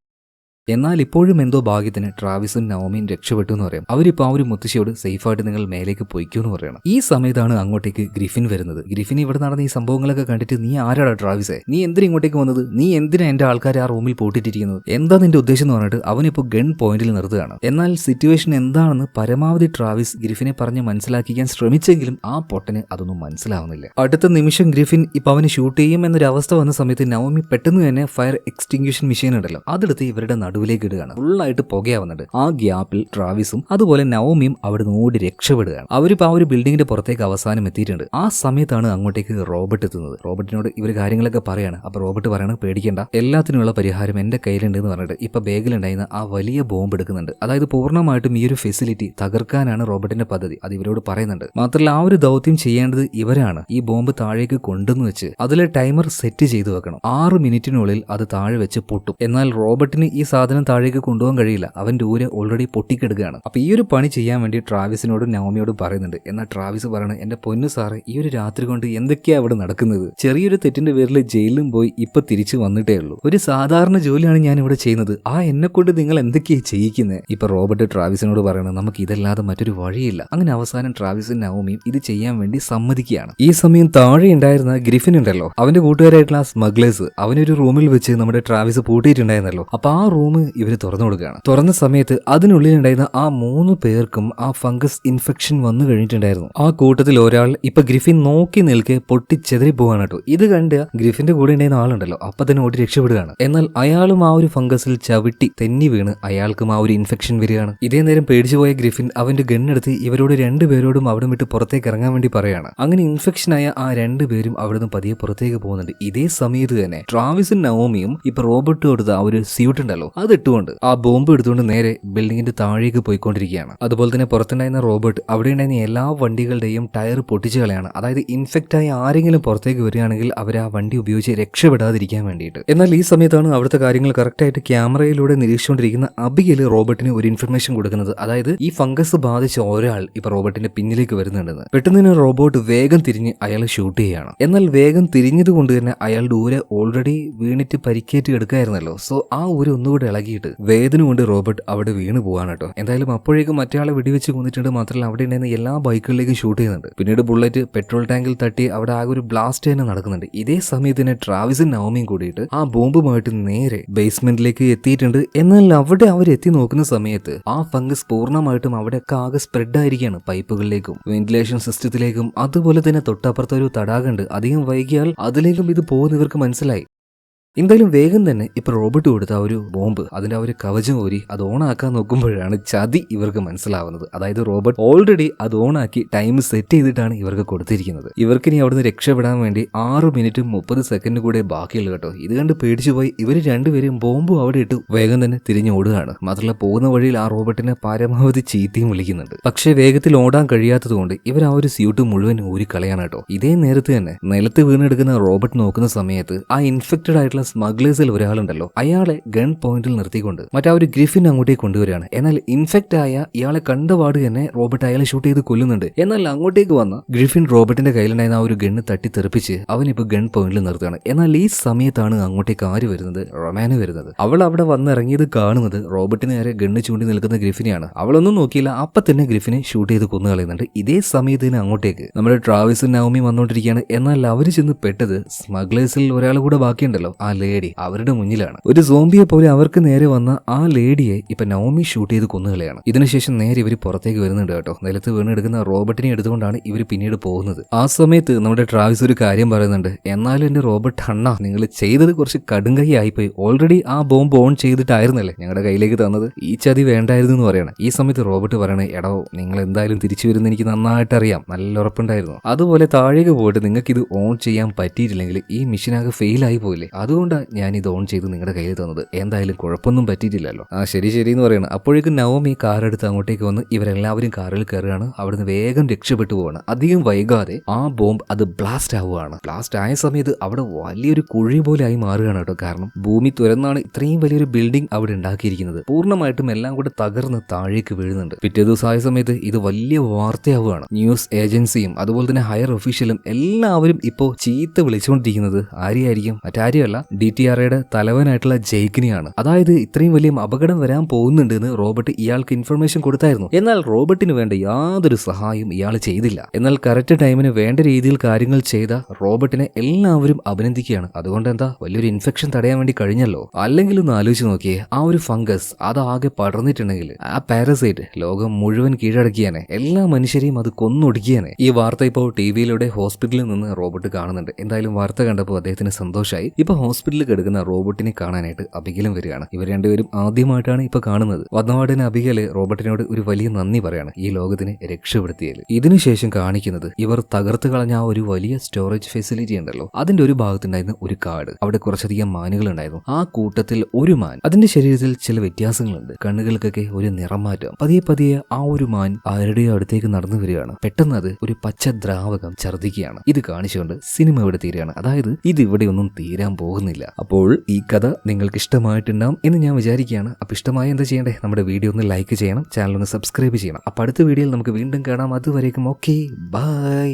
എന്നാൽ ഇപ്പോഴും എന്തോ ഭാഗ്യത്തിന് ട്രാവിസും നവമിയും രക്ഷപ്പെട്ടു എന്ന് പറയാം. അവരിപ്പോൾ ആ ഒരു മുത്തശ്ശിയോട് സേഫായിട്ട് നിങ്ങൾ മേലേക്ക് പൊയ്ക്കൂ എന്ന് പറയണം. ഈ സമയത്താണ് അങ്ങോട്ടേക്ക് ഗ്രിഫിൻ വരുന്നത്. ഗ്രിഫിൻ ഇവിടെ നടന്ന ഈ സംഭവങ്ങളൊക്കെ കണ്ടിട്ട്, നീ ആരാടാ ട്രാവിസെ, നീ എന്തിനാ ഇങ്ങോട്ടേക്ക് വന്നത്, നീ എന്തിനാ എന്റെ ആൾക്കാരെ ആ റൂമിൽ പൂട്ടിട്ടിരിക്കുന്നത്, എന്താ നിന്റെ ഉദ്ദേശം എന്ന് പറഞ്ഞിട്ട് അവനിപ്പോൾ ഗൺ പോയിന്റിൽ നിർത്തുകയാണ്. എന്നാൽ സിറ്റുവേഷൻ എന്താണെന്ന് പരമാവധി ട്രാവിസ് ഗ്രിഫിനെ പറഞ്ഞ് മനസ്സിലാക്കിക്കാൻ ശ്രമിച്ചെങ്കിലും ആ പൊട്ടന് അതൊന്നും മനസ്സിലാവുന്നില്ല. അടുത്ത നിമിഷം ഗ്രിഫിൻ ഇപ്പൊ അവന് ഷൂട്ട് ചെയ്യും എന്നൊരു അവസ്ഥ വന്ന സമയത്ത് നവമി പെട്ടെന്ന് തന്നെ ഫയർ എക്സ്റ്റിങ്ക്വിഷൻ മെഷീൻ ഉണ്ടല്ലോ അതെടുത്ത് ഇവരുടെ നടുവിലേക്ക് ഇടുകയാണ്. ഫുള്ളായിട്ട് പുകയാവുന്നുണ്ട്. ആ ഗ്യാപ്പിൽ ട്രാവിസും അതുപോലെ നവമിയും അവിടെ നിന്ന് ഓടി രക്ഷപ്പെടുകയാണ്. അവരിപ്പോൾ ആ ഒരു ബിൽഡിങ്ങിന്റെ പുറത്തേക്ക് അവസാനം എത്തിയിട്ടുണ്ട്. ആ സമയത്താണ് അങ്ങോട്ടേക്ക് റോബർട്ട് എത്തുന്നത്. റോബർട്ടിനോട് ഇവർ കാര്യങ്ങളൊക്കെ പറയാണ്. അപ്പൊ റോബർട്ട് പറയണം, പേടിക്കേണ്ട, എല്ലാത്തിനുള്ള പരിഹാരം എന്റെ കയ്യിലുണ്ട് എന്ന് പറഞ്ഞിട്ട് ഇപ്പൊ ബാഗിലുണ്ടായിരുന്ന ആ വലിയ ബോംബ് എടുക്കുന്നുണ്ട്. അതായത് പൂർണ്ണമായിട്ടും ഈ ഒരു ഫെസിലിറ്റി തകർക്കാനാണ് റോബർട്ടിന്റെ പദ്ധതി. അത് ഇവരോട് പറയുന്നുണ്ട്. മാത്രമല്ല ആ ഒരു ദൗത്യം ചെയ്യേണ്ടത് ഇവരാണ്. ഈ ബോംബ് താഴേക്ക് കൊണ്ടുവന്ന് വെച്ച് അതിലെ ടൈമർ സെറ്റ് ചെയ്തു വെക്കണം. 6 മിനിറ്റിനുള്ളിൽ അത് താഴെ വെച്ച് പൊട്ടും. എന്നാൽ റോബർട്ടിന് ഈ സാധനം താഴേക്ക് കൊണ്ടുപോകാൻ കഴിയില്ല. അവന്റെ ഊര് ഓൾറെഡി പൊട്ടിക്കെടുക്കുകയാണ്. അപ്പൊ ഈ ഒരു പണി ചെയ്യാൻ വേണ്ടി ട്രാവിസിനോടും നവമിയോടും പറയുന്നുണ്ട്. എന്നാൽ ട്രാവിസ് പറയണത്, എന്റെ പൊന്നു സാറ്, ഈ ഒരു രാത്രി കൊണ്ട് എന്തൊക്കെയാ അവിടെ നടക്കുന്നത്? ചെറിയൊരു തെറ്റിന്റെ പേരിൽ ജയിലിലും പോയി ഇപ്പൊ തിരിച്ചു വന്നിട്ടേ ഉള്ളൂ. ഒരു സാധാരണ ജോലിയാണ് ഞാൻ ഇവിടെ ചെയ്യുന്നത്. ആ എന്നെ കൊണ്ട് നിങ്ങൾ എന്തൊക്കെയാ ചെയ്യിക്കുന്നത്? ഇപ്പൊ റോബർട്ട് ട്രാവിസിനോട് പറയണത്, നമുക്ക് ഇതല്ലാതെ മറ്റൊരു വഴിയില്ല. അങ്ങനെ അവസാനം ട്രാവിസും നവമിയും ഇത് ചെയ്യാൻ വേണ്ടി സമ്മതിക്കുകയാണ്. ഈ സമയം താഴെ ഉണ്ടായിരുന്ന ഗ്രിഫിൻ ഉണ്ടല്ലോ, അവന്റെ കൂട്ടുകാരായിട്ടുള്ള ആ സ്മഗ്ലേഴ്സ് അവനൊരു റൂമിൽ വെച്ച് നമ്മുടെ ട്രാവിസ് പൂട്ടിയിട്ടുണ്ടായിരുന്നല്ലോ. അപ്പൊ ആ റൂം ഇവര് തുറന്നു കൊടുക്കുകയാണ്. തുറന്ന സമയത്ത് അതിനുള്ളിലുണ്ടായിരുന്ന ആ 3 പേർക്കും ആ ഫംഗസ് ഇൻഫെക്ഷൻ വന്നു കഴിഞ്ഞിട്ടുണ്ടായിരുന്നു. ആ കൂട്ടത്തിൽ ഒരാൾ ഇപ്പൊ ഗ്രിഫിൻ നോക്കി നിൽക്കെ പൊട്ടിച്ചെതറി പോവാണ് കേട്ടോ. ഇത് കണ്ട് ഗ്രിഫിന്റെ കൂടെ ഉണ്ടായിരുന്ന ആളുണ്ടല്ലോ അപ്പൊ തന്നെ ഓടി രക്ഷപ്പെടുകയാണ്. എന്നാൽ അയാളും ആ ഒരു ഫംഗസിൽ ചവിട്ടി തെന്നി വീണ് അയാൾക്കും ആ ഒരു ഇൻഫെക്ഷൻ വരികയാണ്. ഇതേ നേരം പേടിച്ചുപോയ ഗ്രിഫിൻ അവന്റെ ഗണ്ണെടുത്ത് ഇവരോട് 2 പേരോടും അവിടെ വിട്ട് പുറത്തേക്ക് ഇറങ്ങാൻ വേണ്ടി പറയാണ്. അങ്ങനെ ഇൻഫെക്ഷനായ ആ 2 പേരും അവിടെ നിന്ന് പതിയെ പുറത്തേക്ക് പോകുന്നുണ്ട്. ഇതേ സമയത്ത് തന്നെ ട്രാവിസും നവമിയും ഇപ്പൊ റോബർട്ട് കൊടുത്ത ആ ഒരു സ്യൂട്ട് ഉണ്ടല്ലോ അതിട്ടുകൊണ്ട് ആ ബോംബ് എടുത്തുകൊണ്ട് നേരെ ബിൽഡിങ്ങിന്റെ താഴേക്ക് പോയിക്കൊണ്ടിരിക്കുകയാണ്. അതുപോലെ തന്നെ പുറത്തുണ്ടായിരുന്ന റോബോട്ട് അവിടെ ഉണ്ടായിരുന്ന എല്ലാ വണ്ടികളുടെയും ടയർ പൊട്ടിച്ചു കളയാണ്. അതായത് ഇൻഫെക്റ്റ് ആയി ആരെങ്കിലും പുറത്തേക്ക് വരികയാണെങ്കിൽ അവർ ആ വണ്ടി ഉപയോഗിച്ച് രക്ഷപ്പെടാതിരിക്കാൻ വേണ്ടിയിട്ട്. എന്നാൽ ഈ സമയത്താണ് അവിടുത്തെ കാര്യങ്ങൾ കറക്റ്റായിട്ട് ക്യാമറയിലൂടെ നിരീക്ഷിച്ചുകൊണ്ടിരിക്കുന്ന അബിഗേൽ റോബോട്ടിന് ഒരു ഇൻഫർമേഷൻ കൊടുക്കുന്നത്. അതായത് ഈ ഫംഗസ് ബാധിച്ച ഒരാൾ ഇപ്പൊ റോബോട്ടിന്റെ പിന്നിലേക്ക് വരുന്നുണ്ടെന്ന്. പെട്ടെന്ന് തന്നെ റോബോട്ട് വേഗം തിരിഞ്ഞ് അയാളെ ഷൂട്ട് ചെയ്യുകയാണ്. എന്നാൽ വേഗം തിരിഞ്ഞത് കൊണ്ട് തന്നെ അയാൾ ദൂരെ ഓൾറെഡി വീണിട്ട് പരിക്കേറ്റ് എടുക്കായിരുന്നല്ലോ. സോ ആ ഒരു ഒന്നുകൂടെ ഇളകിയിട്ട് വേദന കൊണ്ട് റോബോട്ട് അവിടെ വീണ് പോവാണ് കേട്ടോ. എന്തായാലും അപ്പോഴേക്കും മറ്റേ വെടിവെച്ച് കൊന്നിട്ടുണ്ട്. മാത്രമല്ല അവിടെ ഉണ്ടായിരുന്ന എല്ലാ ബൈക്കുകളിലേക്കും ഷൂട്ട് ചെയ്യുന്നുണ്ട്. പിന്നീട് ബുള്ളറ്റ് പെട്രോൾ ടാങ്കിൽ തട്ടി അവിടെ ആകെ ഒരു ബ്ലാസ്റ്റ് തന്നെ നടക്കുന്നുണ്ട്. ഇതേ സമയത്ത് തന്നെ ട്രാവിസും നവമിയും കൂടിയിട്ട് ആ ബോംബുമായിട്ട് നേരെ ബേസ്മെന്റിലേക്ക് എത്തിയിട്ടുണ്ട്. എന്നാൽ അവിടെ അവരെത്തി നോക്കുന്ന സമയത്ത് ആ ഫംഗസ് പൂർണ്ണമായിട്ടും അവിടെയൊക്കെ ആകെ സ്പ്രെഡ് ആയിരിക്കുകയാണ്. പൈപ്പുകളിലേക്കും വെന്റിലേഷൻ സിസ്റ്റത്തിലേക്കും. അതുപോലെ തന്നെ തൊട്ടപ്പുറത്ത് ഒരു തടാകമുണ്ട്. അധികം വൈകിയാൽ അതിലേക്കും ഇത് പോകുന്ന ഇവർക്ക് മനസ്സിലായി. എന്തായാലും വേഗം തന്നെ ഇപ്പൊ റോബോട്ട് കൊടുത്ത ആ ഒരു ബോംബ് അതിന്റെ ആ ഒരു കവചം ഊരി അത് ഓണാക്കാൻ നോക്കുമ്പോഴാണ് ചതി ഇവർക്ക് മനസ്സിലാവുന്നത്. അതായത് റോബോട്ട് ഓൾറെഡി അത് ഓണാക്കി ടൈം സെറ്റ് ചെയ്തിട്ടാണ് ഇവർക്ക് കൊടുത്തിരിക്കുന്നത്. ഇവർക്കിനി അവിടുന്ന് രക്ഷപ്പെടാൻ വേണ്ടി 6 മിനിറ്റും 30 സെക്കൻഡ് കൂടെ ബാക്കിയുള്ളൂ കേട്ടോ. ഇത് കണ്ട് പേടിച്ചു പോയി ഇവർ രണ്ടുപേരും ബോംബും അവിടെ ഇട്ട് വേഗം തന്നെ തിരിഞ്ഞോടുകയാണ്. മാത്രമല്ല പോകുന്ന വഴിയിൽ ആ റോബോട്ടിനെ പരമാവധി ചീത്തയും വിളിക്കുന്നുണ്ട്. പക്ഷേ വേഗത്തിൽ ഓടാൻ കഴിയാത്തത് കൊണ്ട് ഇവർ ആ ഒരു സ്യൂട്ട് മുഴുവൻ ഊരിക്കളയാണ് കേട്ടോ. ഇതേ നേരത്ത് തന്നെ നിലത്ത് വീണെടുക്കുന്ന റോബോട്ട് നോക്കുന്ന സമയത്ത് ആ ഇൻഫെക്റ്റഡ് ആയിട്ടുള്ള സ്മഗ്ലേഴ്സിൽ ഒരാളുണ്ടല്ലോ അയാളെ ഗൺ പോയിന്റിൽ നിർത്തിക്കൊണ്ട് മറ്റേ ഒരു ഗ്രിഫിൻ അങ്ങോട്ടേക്ക് കൊണ്ടുവരികയാണ്. എന്നാൽ ഇൻഫെക്റ്റ് ആയ ഇയാളെ കണ്ടപാട് തന്നെ റോബോട്ട് അയാളെ ഷൂട്ട് ചെയ്ത് കൊല്ലുന്നുണ്ട്. എന്നാൽ അങ്ങോട്ടേക്ക് വന്ന ഗ്രിഫിൻ റോബോട്ടിന്റെ കയ്യിലുണ്ടായിരുന്ന ആ ഒരു ഗണ്ണ് തട്ടി തെറിപ്പിച്ച് അവനിപ്പോ ഗൺ പോയിന്റിൽ നിർത്തുകയാണ്. എന്നാൽ ഈ സമയത്താണ് അങ്ങോട്ടേക്ക് ആര് വരുന്നത്? റൊമാന വരുന്നത്. അവൾ അവിടെ വന്നിറങ്ങിയത് കാണുന്നത് റോബോട്ടിന് നേരെ ഗണ്ണ് ചൂണ്ടി നിൽക്കുന്ന ഗ്രിഫിനെയാണ്. അവളൊന്നും നോക്കിയില്ല, അപ്പൊ തന്നെ ഗ്രിഫിനെ ഷൂട്ട് ചെയ്ത് കൊന്നു കളയുന്നുണ്ട്. ഇതേ സമയത്തിന് അങ്ങോട്ടേക്ക് നമ്മുടെ ട്രാവിസും നവമി വന്നോണ്ടിരിക്കുകയാണ്. എന്നാൽ അവര് ചെന്ന് പെട്ടത് സ്മഗ്ലേഴ്സിൽ ഒരാൾ കൂടെ ബാക്കിയുണ്ടല്ലോ, ആ ലേഡി അവരുടെ മുന്നിലാണ്. ഒരു സോംബിയെ പോലെ അവർക്ക് നേരെ വന്ന ആ ലേഡിയെ ഇപ്പൊ നവമി ഷൂട്ട് ചെയ്ത് കൊന്നുകളയാണ്. ഇതിനുശേഷം നേരെ ഇവർ പുറത്തേക്ക് വരുന്നുണ്ട് കേട്ടോ. നിലത്ത് വീണെടുക്കുന്ന റോബോട്ടിനെ എടുത്തുകൊണ്ടാണ് ഇവർ പിന്നീട് പോകുന്നത്. ആ സമയത്ത് നമ്മുടെ ട്രാവിസ് ഒരു കാര്യം പറയുന്നുണ്ട്. എന്നാലും എന്റെ റോബോട്ട് അണ്ണ, നിങ്ങൾ ചെയ്തത് കുറച്ച് കടുങ്കൈ ആയിപ്പോയി. ഓൾറെഡി ആ ബോംബ് ഓൺ ചെയ്തിട്ടായിരുന്നല്ലേ ഞങ്ങളുടെ കയ്യിലേക്ക് തന്നത്, ഈ ചതി വേണ്ടായിരുന്നു എന്ന് പറയണം. ഈ സമയത്ത് റോബോട്ട് പറയണേ, എടോ നിങ്ങൾ എന്തായാലും തിരിച്ചു വരുന്ന എനിക്ക് നന്നായിട്ട് അറിയാം, നല്ല ഉറപ്പുണ്ടായിരുന്നു. അതുപോലെ താഴേക്ക് പോയിട്ട് നിങ്ങൾക്ക് ഇത് ഓൺ ചെയ്യാൻ പറ്റിയിട്ടില്ലെങ്കിൽ ഈ മിഷനാകെ ഫെയിൽ ആയി പോയില്ലേ, അതുകൊണ്ടാണ് ഞാൻ ഇത് ഓൺ ചെയ്ത് നിങ്ങളുടെ കയ്യിൽ തന്നത്. എന്തായാലും കുഴപ്പമൊന്നും പറ്റിയിട്ടില്ലല്ലോ. ആ ശരി ശരി എന്ന് പറയണം. അപ്പോഴേക്കും നവമി കാർ എടുത്ത് അങ്ങോട്ടേക്ക് വന്ന് ഇവരെല്ലാവരും കാറിൽ കയറുകയാണ്. അവിടുന്ന് വേഗം രക്ഷപ്പെട്ടു പോവാണ്. അധികം വൈകാതെ ആ ബോംബ് അത് ബ്ലാസ്റ്റ് ആവുകയാണ്. ബ്ലാസ്റ്റ് ആയ സമയത്ത് അവിടെ വലിയൊരു കുഴി പോലെ ആയി മാറുകയാണ് കേട്ടോ. കാരണം ഭൂമി തുരന്നാണ് ഇത്രയും വലിയൊരു ബിൽഡിംഗ് അവിടെ ഉണ്ടാക്കിയിരിക്കുന്നത്. പൂർണ്ണമായിട്ടും എല്ലാം കൂടെ തകർന്ന് താഴേക്ക് വീഴുന്നുണ്ട്. പിറ്റേ ദിവസം ആയ സമയത്ത് ഇത് വലിയ വാർത്തയാവുകയാണ്. ന്യൂസ് ഏജൻസിയും അതുപോലെ തന്നെ ഹയർ ഒഫീഷ്യലും എല്ലാവരും ഇപ്പോൾ ചീത്ത വിളിച്ചുകൊണ്ടിരിക്കുന്നത് ആരെയായിരിക്കും? മറ്റാരെയല്ല, DTRAയുടെ തലവനായിട്ടുള്ള ജെയ്ക്കിനെയാണ്. അതായത് ഇത്രയും വലിയ അപകടം വരാൻ പോകുന്നുണ്ട് എന്ന് റോബോട്ട് ഇയാൾക്ക് ഇൻഫർമേഷൻ കൊടുത്തായിരുന്നു. എന്നാൽ റോബോട്ടിന് വേണ്ട യാതൊരു സഹായവും ഇയാൾ ചെയ്തില്ല. എന്നാൽ കറക്റ്റ് ടൈമിന് വേണ്ട രീതിയിൽ കാര്യങ്ങൾ ചെയ്ത റോബോട്ടിനെ എല്ലാവരും അഭിനന്ദിക്കുകയാണ്. അതുകൊണ്ട് എന്താ, വലിയൊരു ഇൻഫെക്ഷൻ തടയാൻ വേണ്ടി കഴിഞ്ഞല്ലോ. അല്ലെങ്കിൽ ഒന്ന് ആലോചിച്ച് നോക്കിയേ, ആ ഒരു ഫംഗസ് അതാകെ പടർന്നിട്ടുണ്ടെങ്കിൽ ആ പാരസൈറ്റ് ലോകം മുഴുവൻ കീഴടക്കിയാനെ, എല്ലാ മനുഷ്യരെയും അത് കൊന്നൊടുക്കിയാനെ. ഈ വാർത്ത ഇപ്പോൾ ടിവിയിലൂടെ ഹോസ്പിറ്റലിൽ നിന്ന് റോബോട്ട് കാണുന്നുണ്ട്. എന്തായാലും വാർത്ത കണ്ടപ്പോൾ അദ്ദേഹത്തിന് സന്തോഷമായി. ഇപ്പൊ ഹോസ്പിറ്റലിൽ കിടക്കുന്ന റോബോട്ടിനെ കാണാനായിട്ട് അബിഗലും വരികയാണ്. ഇവർ രണ്ടുപേരും ആദ്യമായിട്ടാണ് ഇപ്പൊ കാണുന്നത്. വന്നപാടിന് അബിഗല് റോബോട്ടിനോട് ഒരു വലിയ നന്ദി പറയാണ് ഈ ലോകത്തിനെ രക്ഷപ്പെടുത്തിയതിൽ. ഇതിനുശേഷം കാണിക്കുന്നത് ഇവർ തകർത്ത് കളഞ്ഞ ആ ഒരു വലിയ സ്റ്റോറേജ് ഫെസിലിറ്റി ഉണ്ടല്ലോ, അതിന്റെ ഒരു ഭാഗത്തുണ്ടായിരുന്ന ഒരു കാട്. അവിടെ കുറച്ചധികം മാനുകൾ ഉണ്ടായിരുന്നു. ആ കൂട്ടത്തിൽ ഒരു മാൻ, അതിന്റെ ശരീരത്തിൽ ചില വ്യത്യാസങ്ങളുണ്ട്. കണ്ണുകൾക്കൊക്കെ ഒരു നിറം മാറ്റം. പതിയെ പതിയെ ആ ഒരു മാൻ ആരുടെയോ അടുത്തേക്ക് നടന്നു വരികയാണ്. പെട്ടെന്ന് അത് ഒരു പച്ച ദ്രാവകം ഛർദ്ദിക്കുകയാണ്. ഇത് കാണിച്ചുകൊണ്ട് സിനിമ ഇവിടെ തീരുകയാണ്. അതായത് ഇത് ഇവിടെ ഒന്നും തീരാൻ പോകുന്നില്ല. അപ്പോൾ ഈ കഥ നിങ്ങൾക്ക് ഇഷ്ടമായിട്ടുണ്ടാവും എന്ന് ഞാൻ വിചാരിക്കുകയാണ്. അപ്പോൾ ഇഷ്ടമായ എന്താ ചെയ്യണ്ടേ? നമ്മുടെ വീഡിയോ ഒന്ന് ലൈക്ക് ചെയ്യണം, ചാനൽ ഒന്ന് സബ്സ്ക്രൈബ് ചെയ്യണം. അപ്പോൾ അടുത്ത വീഡിയോയിൽ നമുക്ക് വീണ്ടും കാണാം. അതുവരേക്കും ഓക്കെ, ബൈ.